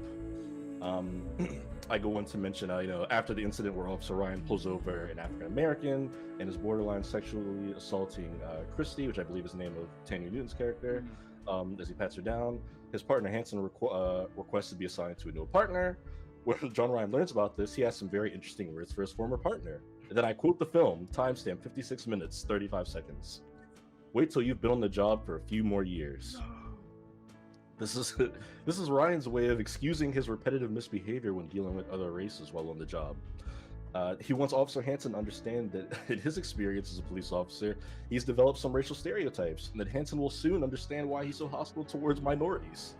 I go on to mention, after the incident where Officer Ryan pulls over an African American and is borderline sexually assaulting Christy, which I believe is the name of Tanya Newton's character, as he pats her down, his partner Hanson requests to be assigned to a new partner. When John Ryan learns about this, he has some very interesting words for his former partner. And then I quote the film, timestamp 56 minutes, 35 seconds. Wait till you've been on the job for a few more years. This is Ryan's way of excusing his repetitive misbehavior when dealing with other races while on the job. He wants Officer Hanson to understand that in his experience as a police officer, he's developed some racial stereotypes, and that Hanson will soon understand why he's so hostile towards minorities.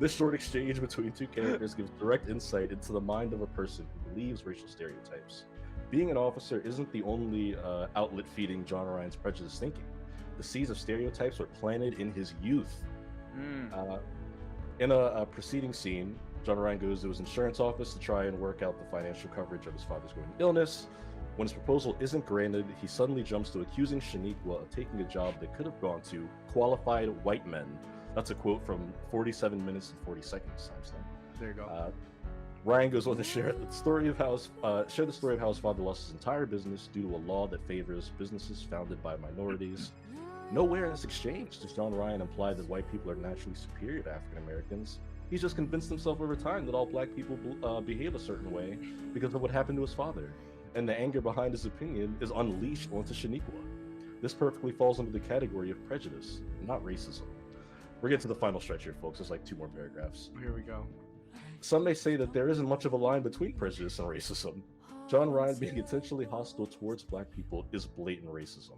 This short exchange between two characters gives direct insight into the mind of a person who believes racial stereotypes. Being an officer isn't the only outlet feeding John Ryan's prejudiced thinking. The seeds of stereotypes were planted in his youth. In a preceding scene, John Ryan goes to his insurance office to try and work out the financial coverage of his father's growing illness. When his proposal isn't granted, he suddenly jumps to accusing Shaniqua of taking a job that could have gone to qualified white men. That's a quote from 47 minutes and 40 seconds. There you go. Ryan goes on to share the story of how his father lost his entire business due to a law that favors businesses founded by minorities. Nowhere in this exchange does John Ryan imply that white people are naturally superior to African Americans. He's just convinced himself over time that all black people behave a certain way because of what happened to his father, and the anger behind his opinion is unleashed onto Shaniqua. This perfectly falls under the category of prejudice, not racism. We're getting to the final stretch here, folks. There's like 2 more paragraphs. Here we go. Some may say that there isn't much of a line between prejudice and racism. John Ryan being intentionally hostile towards black people is blatant racism.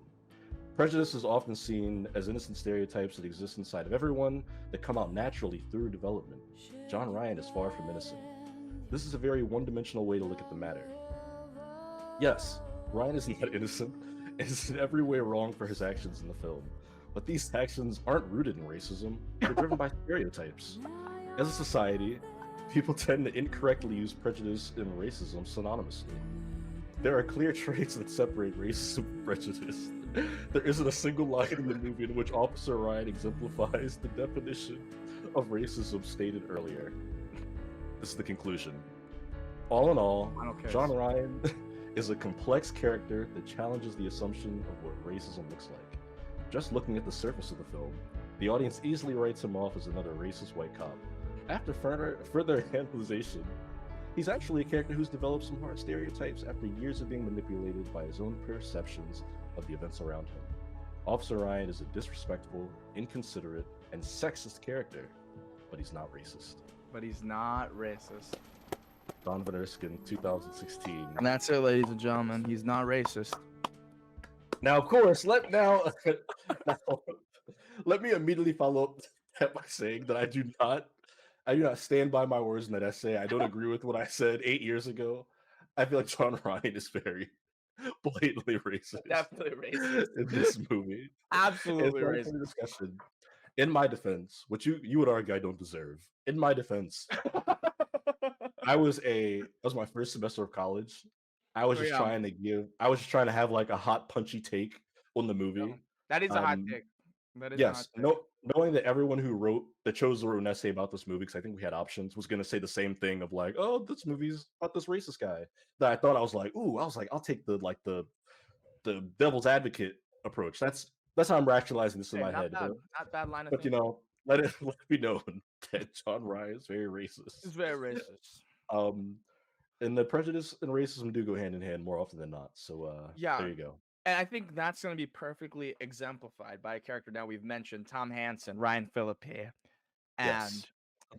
Prejudice is often seen as innocent stereotypes that exist inside of everyone that come out naturally through development. John Ryan is far from innocent. This is a very one-dimensional way to look at the matter. Yes, Ryan is not innocent and is in every way wrong for his actions in the film, but these actions aren't rooted in racism, they're driven by stereotypes. As a society, people tend to incorrectly use prejudice and racism synonymously. There are clear traits that separate racism from prejudice. There isn't a single line in the movie in which Officer Ryan exemplifies the definition of racism stated earlier. This is the conclusion. All in all, John Ryan is a complex character that challenges the assumption of what racism looks like. Just looking at the surface of the film, the audience easily writes him off as another racist white cop. After further analyzation, he's actually a character who's developed some hard stereotypes after years of being manipulated by his own perceptions of the events around him. Officer Ryan is a disrespectful, inconsiderate, and sexist character, but he's not racist. Donovan Erskine, 2016. And that's it, ladies and gentlemen. He's not racist. Now, of course, let me immediately follow up that by saying that I do not stand by my words in that essay. I don't agree with what I said 8 years ago. I feel like John Ryan is very blatantly racist. Definitely racist in this movie. Absolutely racist. For the discussion. In my defense, which you would argue I don't deserve. In my defense, that was my first semester of college. I was just trying to have like a hot, punchy take on the movie. That is a hot take. Yes, knowing that everyone who chose to write an essay about this movie, because I think we had options, was going to say the same thing of like, oh, this movie's about this racist guy. That I thought I was like, I'll take the devil's advocate approach. That's how I'm rationalizing this in my head. Not bad line of thinking. Let it be known that John Ryan is very racist. He's very racist. And the prejudice and racism do go hand in hand more often than not. So there you go. And I think that's going to be perfectly exemplified by a character now we've mentioned, Tom Hansen, Ryan Phillippe. And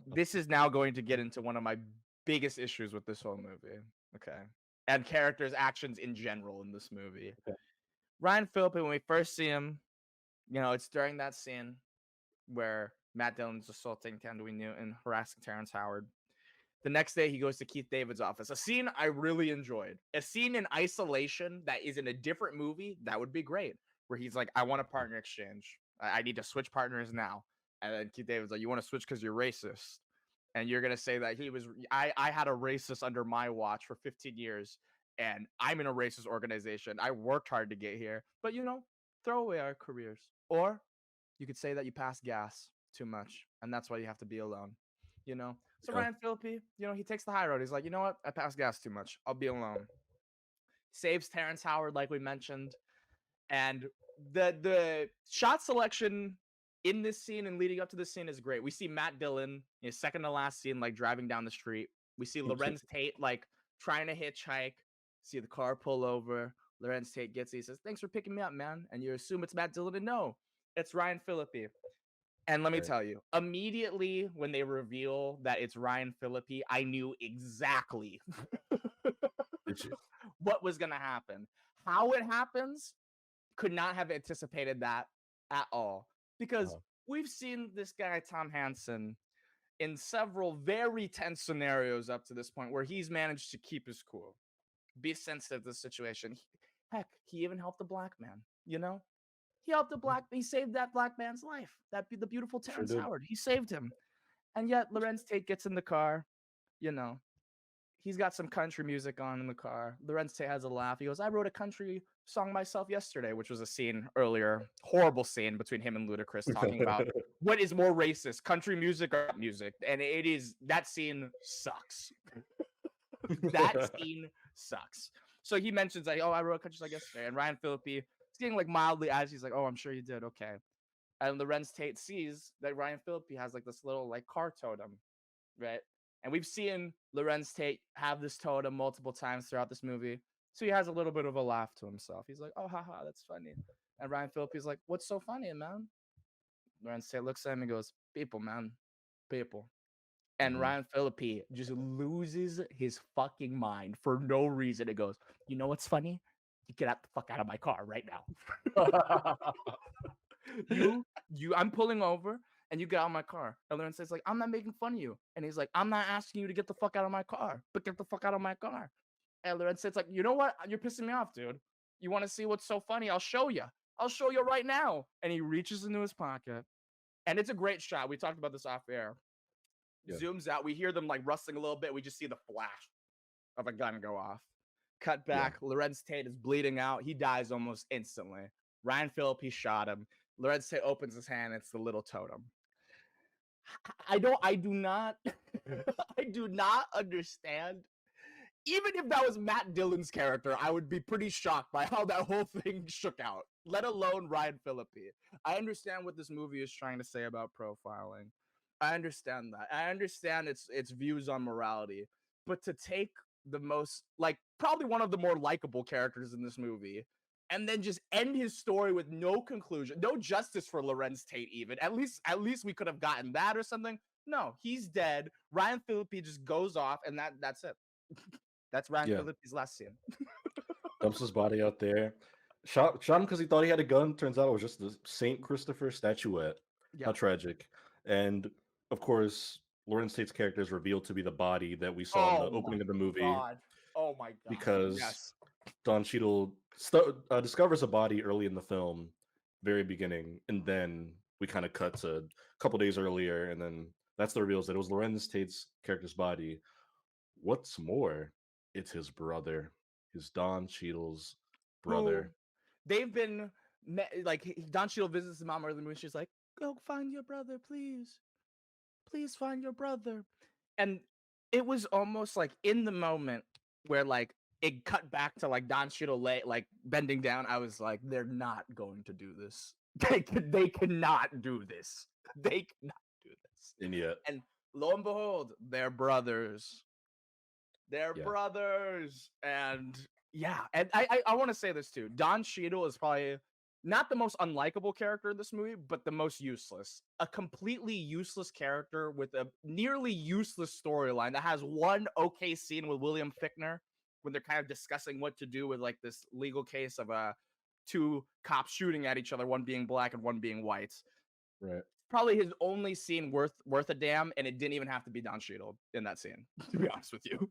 this is now going to get into one of my biggest issues with this whole movie. Okay. And characters' actions in general in this movie. Okay. Ryan Phillippe, when we first see him, it's during that scene where Matt Dillon's assaulting Tandui Newton, harassing Terrence Howard. The next day, he goes to Keith David's office. A scene I really enjoyed. A scene in isolation that is in a different movie, that would be great. Where he's like, I want a partner exchange. I need to switch partners now. And then Keith David's like, you want to switch because you're racist. And you're going to say that I had a racist under my watch for 15 years. And I'm in a racist organization. I worked hard to get here. But, throw away our careers. Or you could say that you pass gas too much. And that's why you have to be alone. So Yeah. Ryan Phillippe, he takes the high road. He's like, you know what? I pass gas too much. I'll be alone. Saves Terrence Howard, like we mentioned. And the shot selection in this scene and leading up to this scene is great. We see Matt Dillon, second to last scene, like driving down the street. We see Lorenz Tate like trying to hitchhike. See the car pull over. Lorenz Tate gets it. He says, "Thanks for picking me up, man." And you assume it's Matt Dillon, and no, it's Ryan Phillippe. And let me tell you, immediately when they reveal that it's Ryan Phillippe, I knew exactly what was going to happen. How it happens, could not have anticipated that at all. Because we've seen this guy, Tom Hansen, in several very tense scenarios up to this point where he's managed to keep his cool, be sensitive to the situation. Heck, he even helped a black man, He helped he saved that black man's life. The beautiful Terrence Howard. He saved him. And yet Lorenz Tate gets in the car, he's got some country music on in the car. Lorenz Tate has a laugh. He goes, "I wrote a country song myself yesterday," which was a scene earlier, horrible scene between him and Ludacris talking about what is more racist, country music or rap music. And that scene sucks. That scene sucks. So he mentions like, "Oh, I wrote a country song yesterday." And Ryan Phillippe is getting like mildly as he's like, "Oh, I'm sure you did. Okay." And Lorenz Tate sees that Ryan Phillippe has like this little like car totem, right? And we've seen Lorenz Tate have this totem multiple times throughout this movie. So he has a little bit of a laugh to himself. He's like, "Oh, haha, that's funny." And Ryan Phillippe's like, "What's so funny, man?" Lorenz Tate looks at him and goes, "People, man. People." And Ryan Phillippe just loses his fucking mind for no reason. It goes, "You know what's funny? You get the fuck out of my car right now." I'm pulling over and you get out of my car. And Lorenz says like, "I'm not making fun of you." And he's like, "I'm not asking you to get the fuck out of my car, but get the fuck out of my car." And Lorenz says like, "You know what? You're pissing me off, dude. You want to see what's so funny? I'll show you. I'll show you right now." And he reaches into his pocket. And it's a great shot. We talked about this off air. Yeah. Zooms out. We hear them like rustling a little bit. We just see the flash of a gun go off. Cut back. Yeah. Lorenz Tate is bleeding out. He dies almost instantly. Ryan Phillippe shot him. Lorenz Tate opens his hand. It's the little totem. I do not understand. Even if that was Matt Dillon's character, I would be pretty shocked by how that whole thing shook out, let alone Ryan Phillippe. I understand what this movie is trying to say about profiling. I understand that. I understand its views on morality. But to take the most, like, probably one of the more likable characters in this movie and then just end his story with no conclusion, no justice for Lorenz Tate even. At least we could have gotten that or something. No, he's dead. Ryan Phillippe just goes off, and that's it. That's Ryan Phillippe's last scene. Dumps his body out there. Shot him because he thought he had a gun. Turns out it was just the St. Christopher statuette. Yeah. How tragic. And, of course, Lorenz Tate's character is revealed to be the body that we saw in the opening of the movie. Oh, my God. Because Don Cheadle discovers a body early in the film, very beginning, and then we kind of cut to a couple days earlier, and then that's the reveals that it was Lorenz Tate's character's body. What's more, it's his brother, his Don Cheadle's brother. They've been like Don Cheadle visits his mom early in the movie. She's like, "Go find your brother, please. Please find your brother." And it was almost like in the moment where like it cut back to like Don Cheadle like bending down. I was like, they're not going to do this. They cannot do this. They cannot do this. And yet, and lo and behold, they're brothers. They're brothers. And yeah, and I want to say this too. Don Cheadle is probably not the most unlikable character in this movie, but the most useless. A completely useless character with a nearly useless storyline that has one okay scene with William Fichtner when they're kind of discussing what to do with like this legal case of two cops shooting at each other, one being black and one being white. Right. Probably his only scene worth a damn, and it didn't even have to be Don Cheadle in that scene, to be honest with you.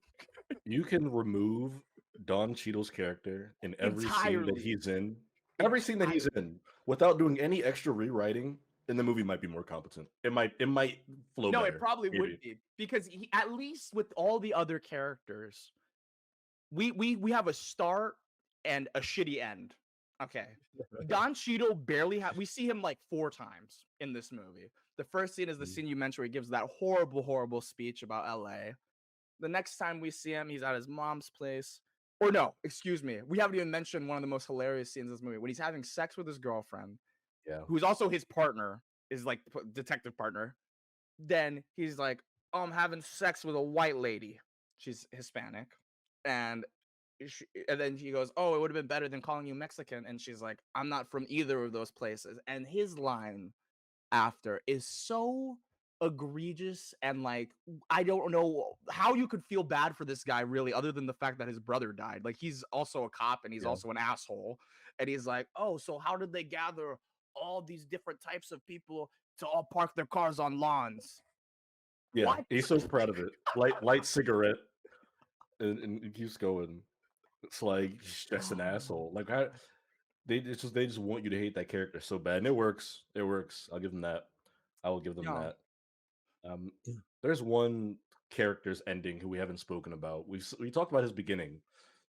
You can remove Don Cheadle's character in every scene that he's in. Every scene that he's in, without doing any extra rewriting, in the movie might be more competent. It might flow No, it better, probably would maybe. be because he, at least with all the other characters, we have a start and a shitty end. Okay. Don Cheadle barely we see him like 4 times in this movie. The first scene is the Mm, scene you mentioned where he gives that horrible speech about LA. The next time we see him, he's at his mom's place. Or no, excuse me. We haven't even mentioned one of the most hilarious scenes in this movie when he's having sex with his girlfriend, yeah. who's also his partner, is like detective partner. Then he's like, "Oh, I'm having sex with a white lady. She's Hispanic." And and then he goes, "Oh, it would have been better than calling you Mexican." And she's like, "I'm not from either of those places." And his line after is so egregious and like I don't know how you could feel bad for this guy really other than the fact that his brother died. Like he's also a cop and he's Yeah. also an asshole. And he's like, "Oh, so how did they gather all these different types of people to all park their cars on lawns?" Yeah. What? He's so proud of it. Light cigarette and it keeps going. It's like he's just an Oh asshole. Like god. they just want you to hate that character so bad. And it works. It works. I'll give them that. I will give them Yeah. that. Um, there's one character's ending who we haven't spoken about. We talked about his beginning,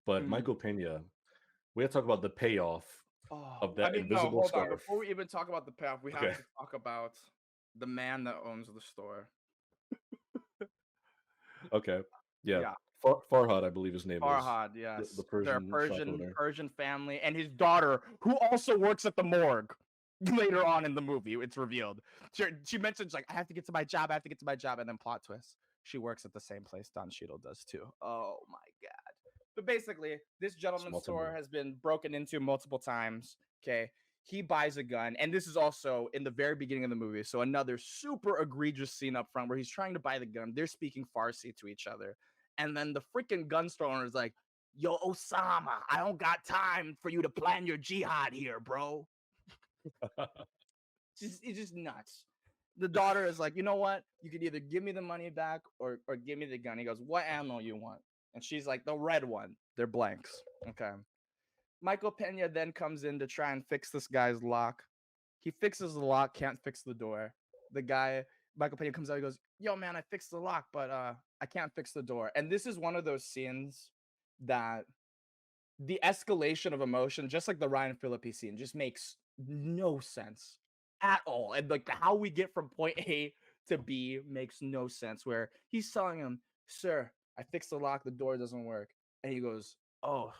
but Mhm. Michael Pena, we have to talk about the payoff Oh, of I that mean, no, invisible hold on. scarf. Before we even talk about the payoff, we have Okay. to talk about the man that owns the store. Okay. Yeah. Yeah. Farhad, I believe his name is Farhad, the yes. They're Persian shop owner. Persian family and his daughter, who also works at the morgue. Later on in the movie, it's revealed. She mentions like, "I have to get to my job, I have to get to my job," and then plot twist. She works at the same place Don Cheadle does too. Oh my god. But basically, this gentleman's Small store timber. has been broken into multiple times. Okay. He buys a gun, and this is also in the very beginning of the movie. So another super egregious scene up front where he's trying to buy the gun. They're speaking Farsi to each other. And then the freaking gun store owner is like, "Yo, Osama, I don't got time for you to plan your jihad here, bro." It's just nuts. The daughter is like, "You know what? You could either give me the money back or give me the gun." He goes, "What ammo you want?" And she's like, "The red one." They're blanks. Okay. Michael Pena then comes in to try and fix this guy's lock. He fixes the lock, can't fix the door. The guy, Michael Pena comes out, he goes, "Yo, man, I fixed the lock, but I can't fix the door." And this is one of those scenes that the escalation of emotion, just like the Ryan Phillippe scene, just makes no sense at all. And like how we get from point A to B makes no sense. Where he's telling him, "Sir, I fixed the lock, the door doesn't work." And he goes, "Oh,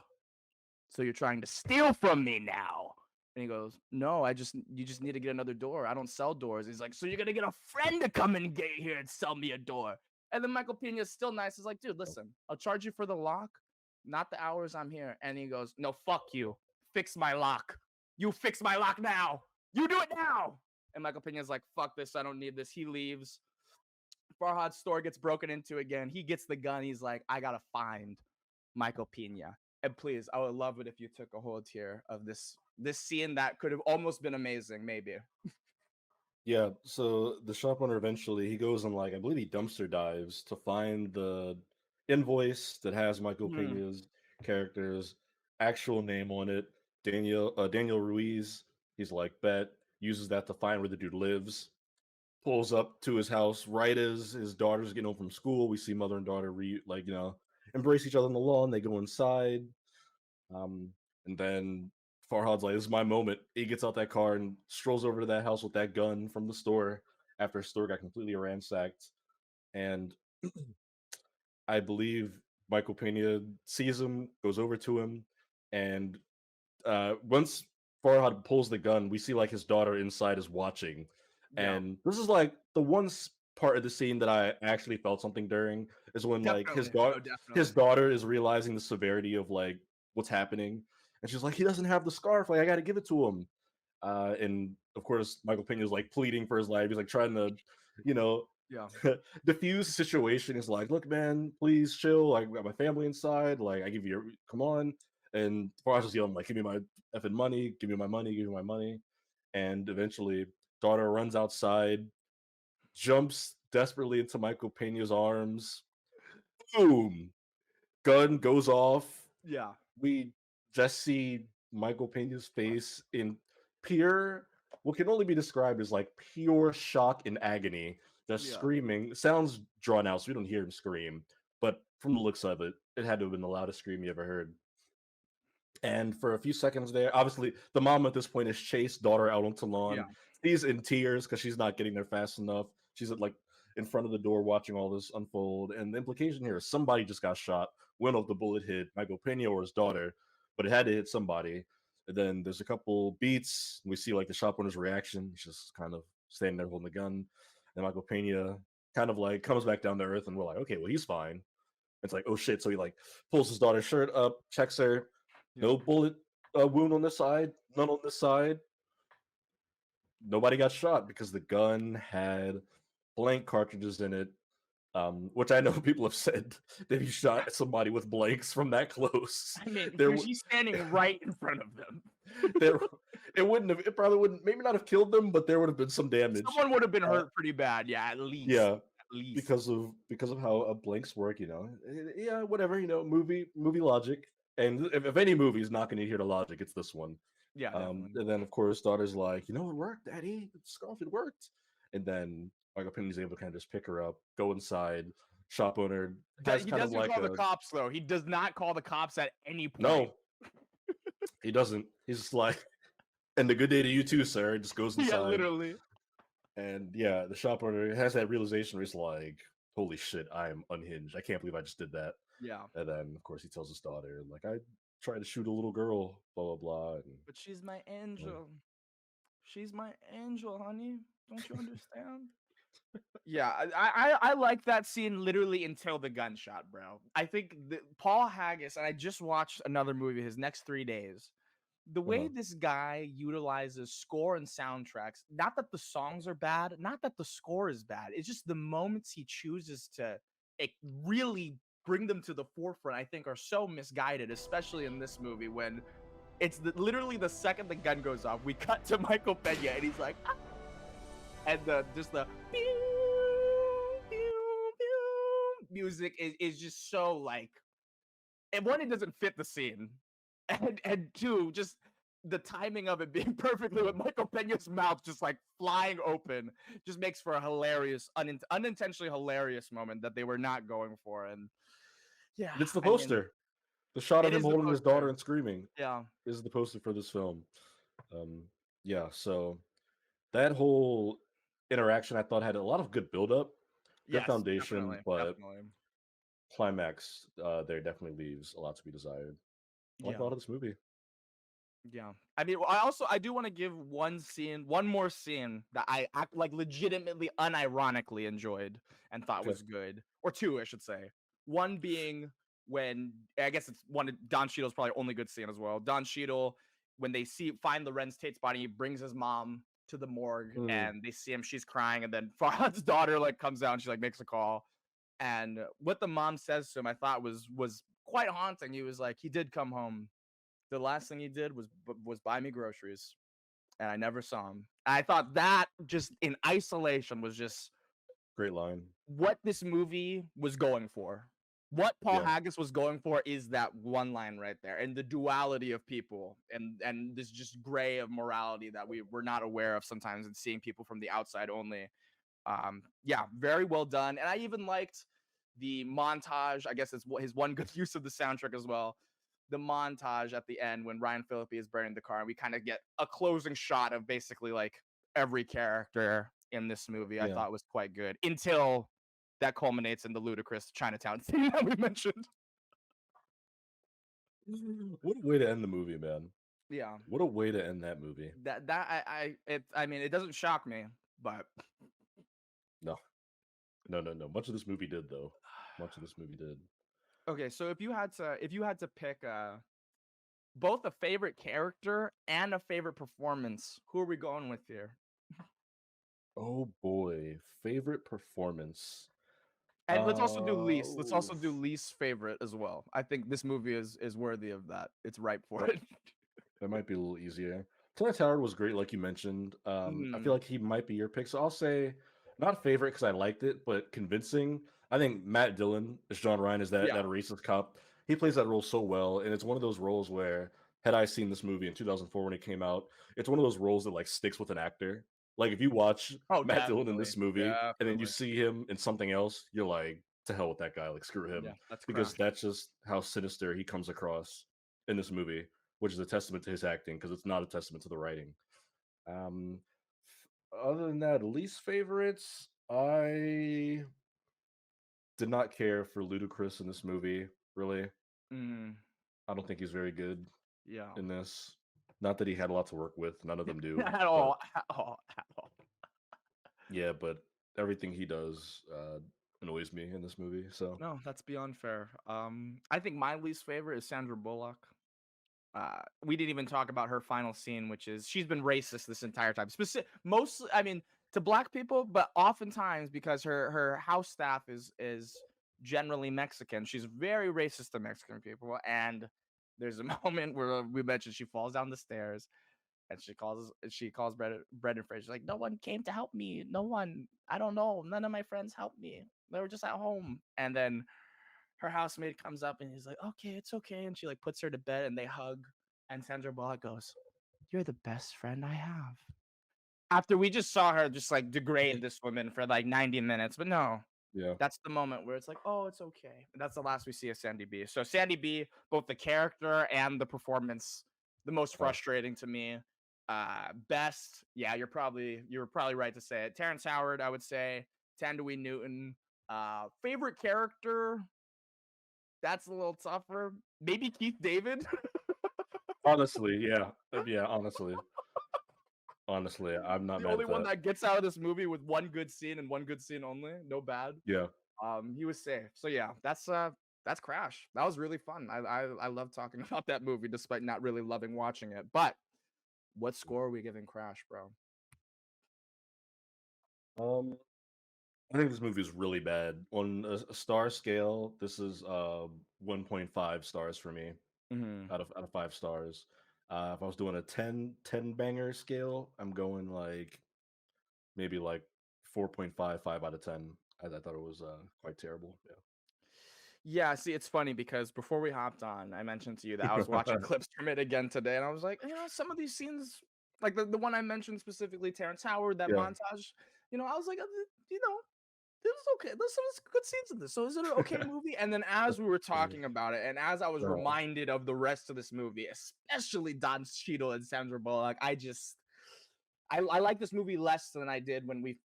so you're trying to steal from me now?" And he goes, "No, you just need to get another door. I don't sell doors." He's like, "So you're gonna get a friend to come and get here and sell me a door?" And then Michael Pena is still nice. He's like, "Dude, listen, I'll charge you for the lock, not the hours I'm here." And he goes, "No, fuck you. Fix my lock. You fix my lock now. You do it now." And Michael Pena's like, "Fuck this. I don't need this." He leaves. Farhad's store gets broken into again. He gets the gun. He's like, "I gotta find Michael Pena." And please, I would love it if you took a hold here of this scene that could have almost been amazing, maybe. Yeah, so the shop owner eventually he goes and like I believe he dumpster dives to find the invoice that has Michael Hmm. Pena's character's actual name on it. Daniel Ruiz. He's like bet uses that to find where the dude lives. Pulls up to his house right as his daughter's getting home from school. We see mother and daughter embrace each other on the lawn. They go inside. Um, and then Farhad's like, "This is my moment." He gets out that car and strolls over to that house with that gun from the store after his store got completely ransacked. And I believe Michael Pena sees him, goes over to him, and once Farhad pulls the gun, we see like his daughter inside is watching. Yeah, And this is like the part of the scene that I actually felt something during is when like definitely. No, his definitely. daughter is realizing the severity of like what's happening. And she's like, he doesn't have the scarf, like I gotta give it to him. And of course Michael Pena is like pleading for his life. He's like trying to, you know, Yeah. diffuse the situation. He's like, look, man, please chill. Like, I got my family inside. Like, I give you, come on. And Farage is yelling, like, give me my effing money, give me my money, give me my money. And eventually, daughter runs outside, jumps desperately into Michael Pena's arms. Boom! Gun goes off. Yeah. We just see Michael Pena's face in pure what can only be described as like pure shock and agony, just Yeah. screaming. Sounds drawn out, so we don't hear him scream. But from the looks of it, it had to have been the loudest scream you ever heard. And for a few seconds there, obviously the mom at this point has chased daughter out onto lawn. Yeah. She's in tears because she's not getting there fast enough. She's at like in front of the door watching all this unfold. And the implication here is somebody just got shot. We don't know if the bullet hit Michael Pena or his daughter, but it had to hit somebody. And then there's a couple beats. We see like the shop owner's reaction. He's just kind of standing there holding the gun. And Michael Pena kind of like comes back down to earth, and we're like, okay, well, he's fine. It's like, oh shit. So he like pulls his daughter's shirt up, checks her. Yeah. No bullet wound on this side, none on this side. Nobody got shot because the gun had blank cartridges in it, which I know people have said that he shot somebody with blanks from that close. I mean, There, she's standing right in front of them. there, it probably wouldn't, maybe not have killed them, but there would have been some damage. Someone would have been hurt pretty bad. Yeah, at least. Yeah, At least. because of how blanks work, yeah, whatever, movie logic. And if any movie is not going to adhere to logic, it's this one. Yeah, definitely. And then of course daughter's like, it worked, Daddy. Scarf, it worked. And then Michael Penny's able to kind of just pick her up, go inside. Shop owner has He kind of doesn't like call the cops though. He does not call the cops at any point. no, he doesn't. He's just like, and a good day to you too, sir. Just goes inside. Yeah, literally. And yeah, the shop owner has that realization where he's like, holy shit, I am unhinged. I can't believe I just did that. Yeah. And then of course he tells his daughter, like, I tried to shoot a little girl, blah blah blah. And But she's my angel. She's my angel, honey. Don't you understand? Yeah, I like that scene literally until the gunshot, bro. I think Paul Haggis, and I just watched another movie, his next 3 days. The way this guy utilizes score and soundtracks, not that the songs are bad, not that the score is bad, it's just the moments he chooses to really bring them to the forefront, I think are so misguided, especially in this movie when it's literally the second the gun goes off, we cut to Michael Pena and he's like, ah! And the pew, pew, pew music is just so like, and one, it doesn't fit the scene, and two, just the timing of it being perfectly with Michael Pena's mouth just like flying open just makes for a hilarious, unintentionally hilarious moment that they were not going for. And yeah, it's the poster. The shot of him holding his daughter and screaming. Yeah, is the poster for this film. Yeah, so that whole interaction I thought had a lot of good build-up, good foundation, but climax there definitely leaves a lot to be desired. I like a lot of this movie. Yeah, I mean, I do want to give one more scene that I like legitimately, unironically enjoyed and thought was good, or two, I should say. One being when, I guess it's one of Don Cheadle's probably only good scene as well. Don Cheadle, when they find Lorenz Tate's body, he brings his mom to the morgue and they see him, she's crying, and then Farhad's daughter like comes out and she like makes a call, and what the mom says to him I thought was quite haunting. He was like, he did come home. The last thing he did was buy me groceries, and I never saw him. I thought that just in isolation was just great line. What this movie was going for. What Paul Haggis was going for is that one line right there, and the duality of people, and this just gray of morality that we're not aware of sometimes, and seeing people from the outside only. Yeah, very well done. And I even liked the montage. I guess it's his one good use of the soundtrack as well. The montage at the end when Ryan Phillippe is burning the car, and we kind of get a closing shot of basically like every character in this movie. I thought was quite good until that culminates in the ludicrous Chinatown scene that we mentioned. What a way to end the movie, man. Yeah. What a way to end that movie. I mean, it doesn't shock me, but no. Much of this movie did, though. Much of this movie did. Okay, so if you had to pick both a favorite character and a favorite performance, who are we going with here? Oh boy, favorite performance. And let's also do least. Let's also do least favorite as well. I think this movie is worthy of that. It's ripe for it. That might be a little easier. Clarence Howard was great, like you mentioned. I feel like he might be your pick. So I'll say not favorite because I liked it, but convincing. I think Matt Dillon as John Ryan is that racist cop. He plays that role so well, and it's one of those roles where had I seen this movie in 2004 when it came out, it's one of those roles that like sticks with an actor. Like if you watch Oh, Matt Dillon in definitely, this movie and then you definitely. see him in something else, you're like, to hell with that guy, like screw Yeah, him. that's Because Crash. that's just how sinister he comes across in this movie, which is a testament to his acting because it's not a testament to the writing. Um, Other than that, least favorites, I did not care for Ludacris in this movie. Really, Mm, I don't think he's very good yeah. in this. Not that he had a lot to work with. None of them do. At But all, at all, at all. yeah, but everything he does annoys me in this movie. So No, that's beyond fair. I think my least favorite is Sandra Bullock. We didn't even talk about her final scene, which is she's been racist this entire time. Mostly, I mean, to black people, but oftentimes because her house staff is generally Mexican. She's very racist to Mexican people, and there's a moment where we mentioned she falls down the stairs and she calls Brendan Fraser like, no one came to help me, no one, I don't know, none of my friends helped me, they were just at home, and then her housemate comes up and he's like, okay, it's okay. And she like puts her to bed and they hug. And Sandra Bullock goes, you're the best friend I have. After we just saw her just like degrade this woman for like 90 minutes. But no, yeah, that's the moment where it's like, oh, it's okay. And that's the last we see of Sandy B. So Sandy B, both the character and the performance, the most uh, frustrating to me. Best, yeah, you were probably right to say it. Terrence Howard, I would say. Tandui Newton. Favorite character, that's a little tougher. Maybe Keith David. honestly, yeah, yeah. Honestly, I'm not The mad only at one that. that gets out of this movie with one good scene and one good scene only. No bad. Yeah. He was safe. So yeah, that's Crash. That was really fun. I love talking about that movie despite not really loving watching it. But what score are we giving Crash, bro? Um, I think this movie is really bad. On a star scale, this is 1.5 stars for me Hmm. out of 5 stars. If I was doing a 10 banger scale, I'm going like maybe like 4.5, 5 out of 10. I thought it was quite terrible. Yeah, see, it's funny because before we hopped on, I mentioned to you that I was watching Yeah. clips from it again today, and I was like, some of these scenes, like the one I mentioned specifically, Terrence Howard, that Yeah. montage, I was like, this is okay. There's some good scenes in this. So is it an okay movie? And then as we were talking about it, and as I was Uh, reminded of the rest of this movie, especially Don Cheadle and Sandra Bullock, I like this movie less than I did when we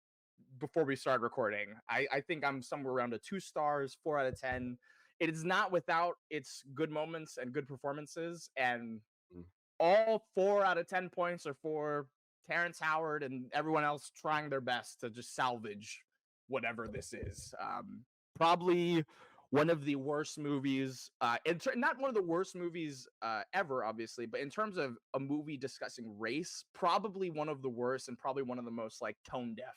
before we started recording. I think I'm somewhere around a 2 stars, 4 out of 10. It is not without its good moments and good performances, and mm, all 4 out of 10 points are for Terrence Howard and everyone else trying their best to just salvage whatever this is. Probably one of the worst movies, not one of the worst movies ever, obviously, but in terms of a movie discussing race, probably one of the worst and probably one of the most like tone deaf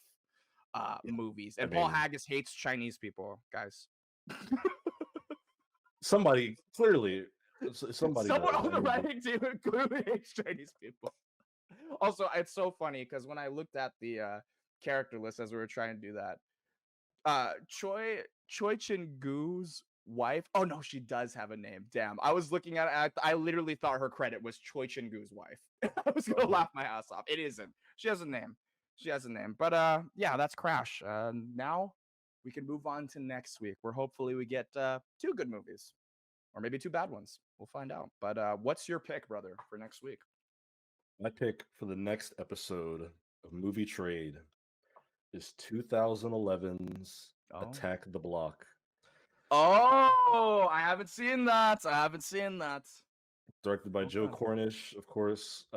yeah. movies. I And Paul mean, Haggis hates Chinese people, guys. somebody clearly, somebody Someone does. on the And writing team clearly hates Chinese people. Also, it's so funny because when I looked at the character list as we were trying to do that, Choi Chin Goo's wife. Oh no, she does have a name. Damn, I was looking at it. I literally thought her credit was Choi Chin Goo's wife. I was gonna uh, laugh my ass off. It isn't. She has a name. She has a name. But yeah, that's Crash. Now we can move on to next week, where hopefully we get 2 good movies, or maybe 2 bad ones. We'll find out. But what's your pick, brother, for next week? my pick for the next episode of Movie Trade is 2011's Oh. Attack the Block, Oh, I haven't seen that. I haven't seen that. directed by Joe Okay. Cornish, of course,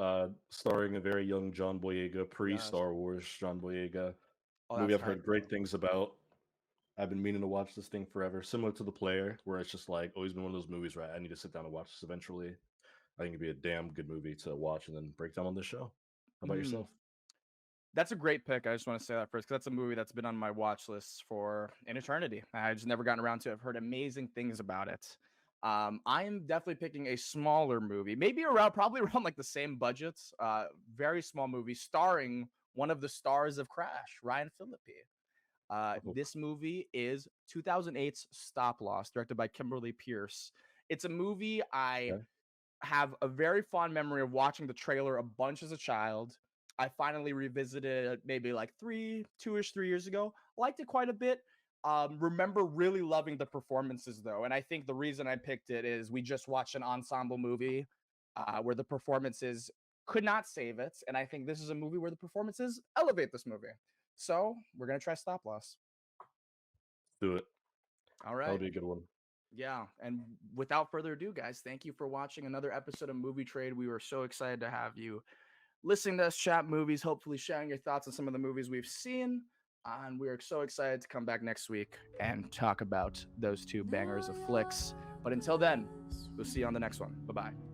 starring a very young John Boyega, Yes. pre-Star Wars John Boyega. Oh, Movie that's I've tight, heard bro. great things about. I've been meaning to watch this thing forever, similar to The Player, where it's just like always been one of those movies where I need to sit down and watch this eventually. I think it'd be a damn good movie to watch and then break down on this show. How about Mhm. yourself? That's a great pick. I just want to say that first because that's a movie that's been on my watch list for an eternity. I just never gotten around to it. I've heard amazing things about it. I am definitely picking a smaller movie, maybe around, probably around like the same budgets. Very small movie starring one of the stars of Crash, Ryan Phillippe. Oh, This movie is 2008's Stop Loss, directed by Kimberly Pierce. It's a movie I okay. have a very fond memory of watching the trailer a bunch as a child. I finally revisited it maybe like 2-ish 3 years ago. Liked it quite a bit. Remember really loving the performances though, and I think the reason I picked it is we just watched an ensemble movie where the performances could not save it, and I think this is a movie where the performances elevate this movie. So we're gonna try Stop Loss. Do it. All That would right. be a good one. Yeah, and without further ado, guys, thank you for watching another episode of Movie Trade. We were so excited to have you listening to us chat movies, hopefully sharing your thoughts on some of the movies we've seen. And we are so excited to come back next week and talk about those two bangers of flicks. But until then, we'll see you on the next one. Bye bye.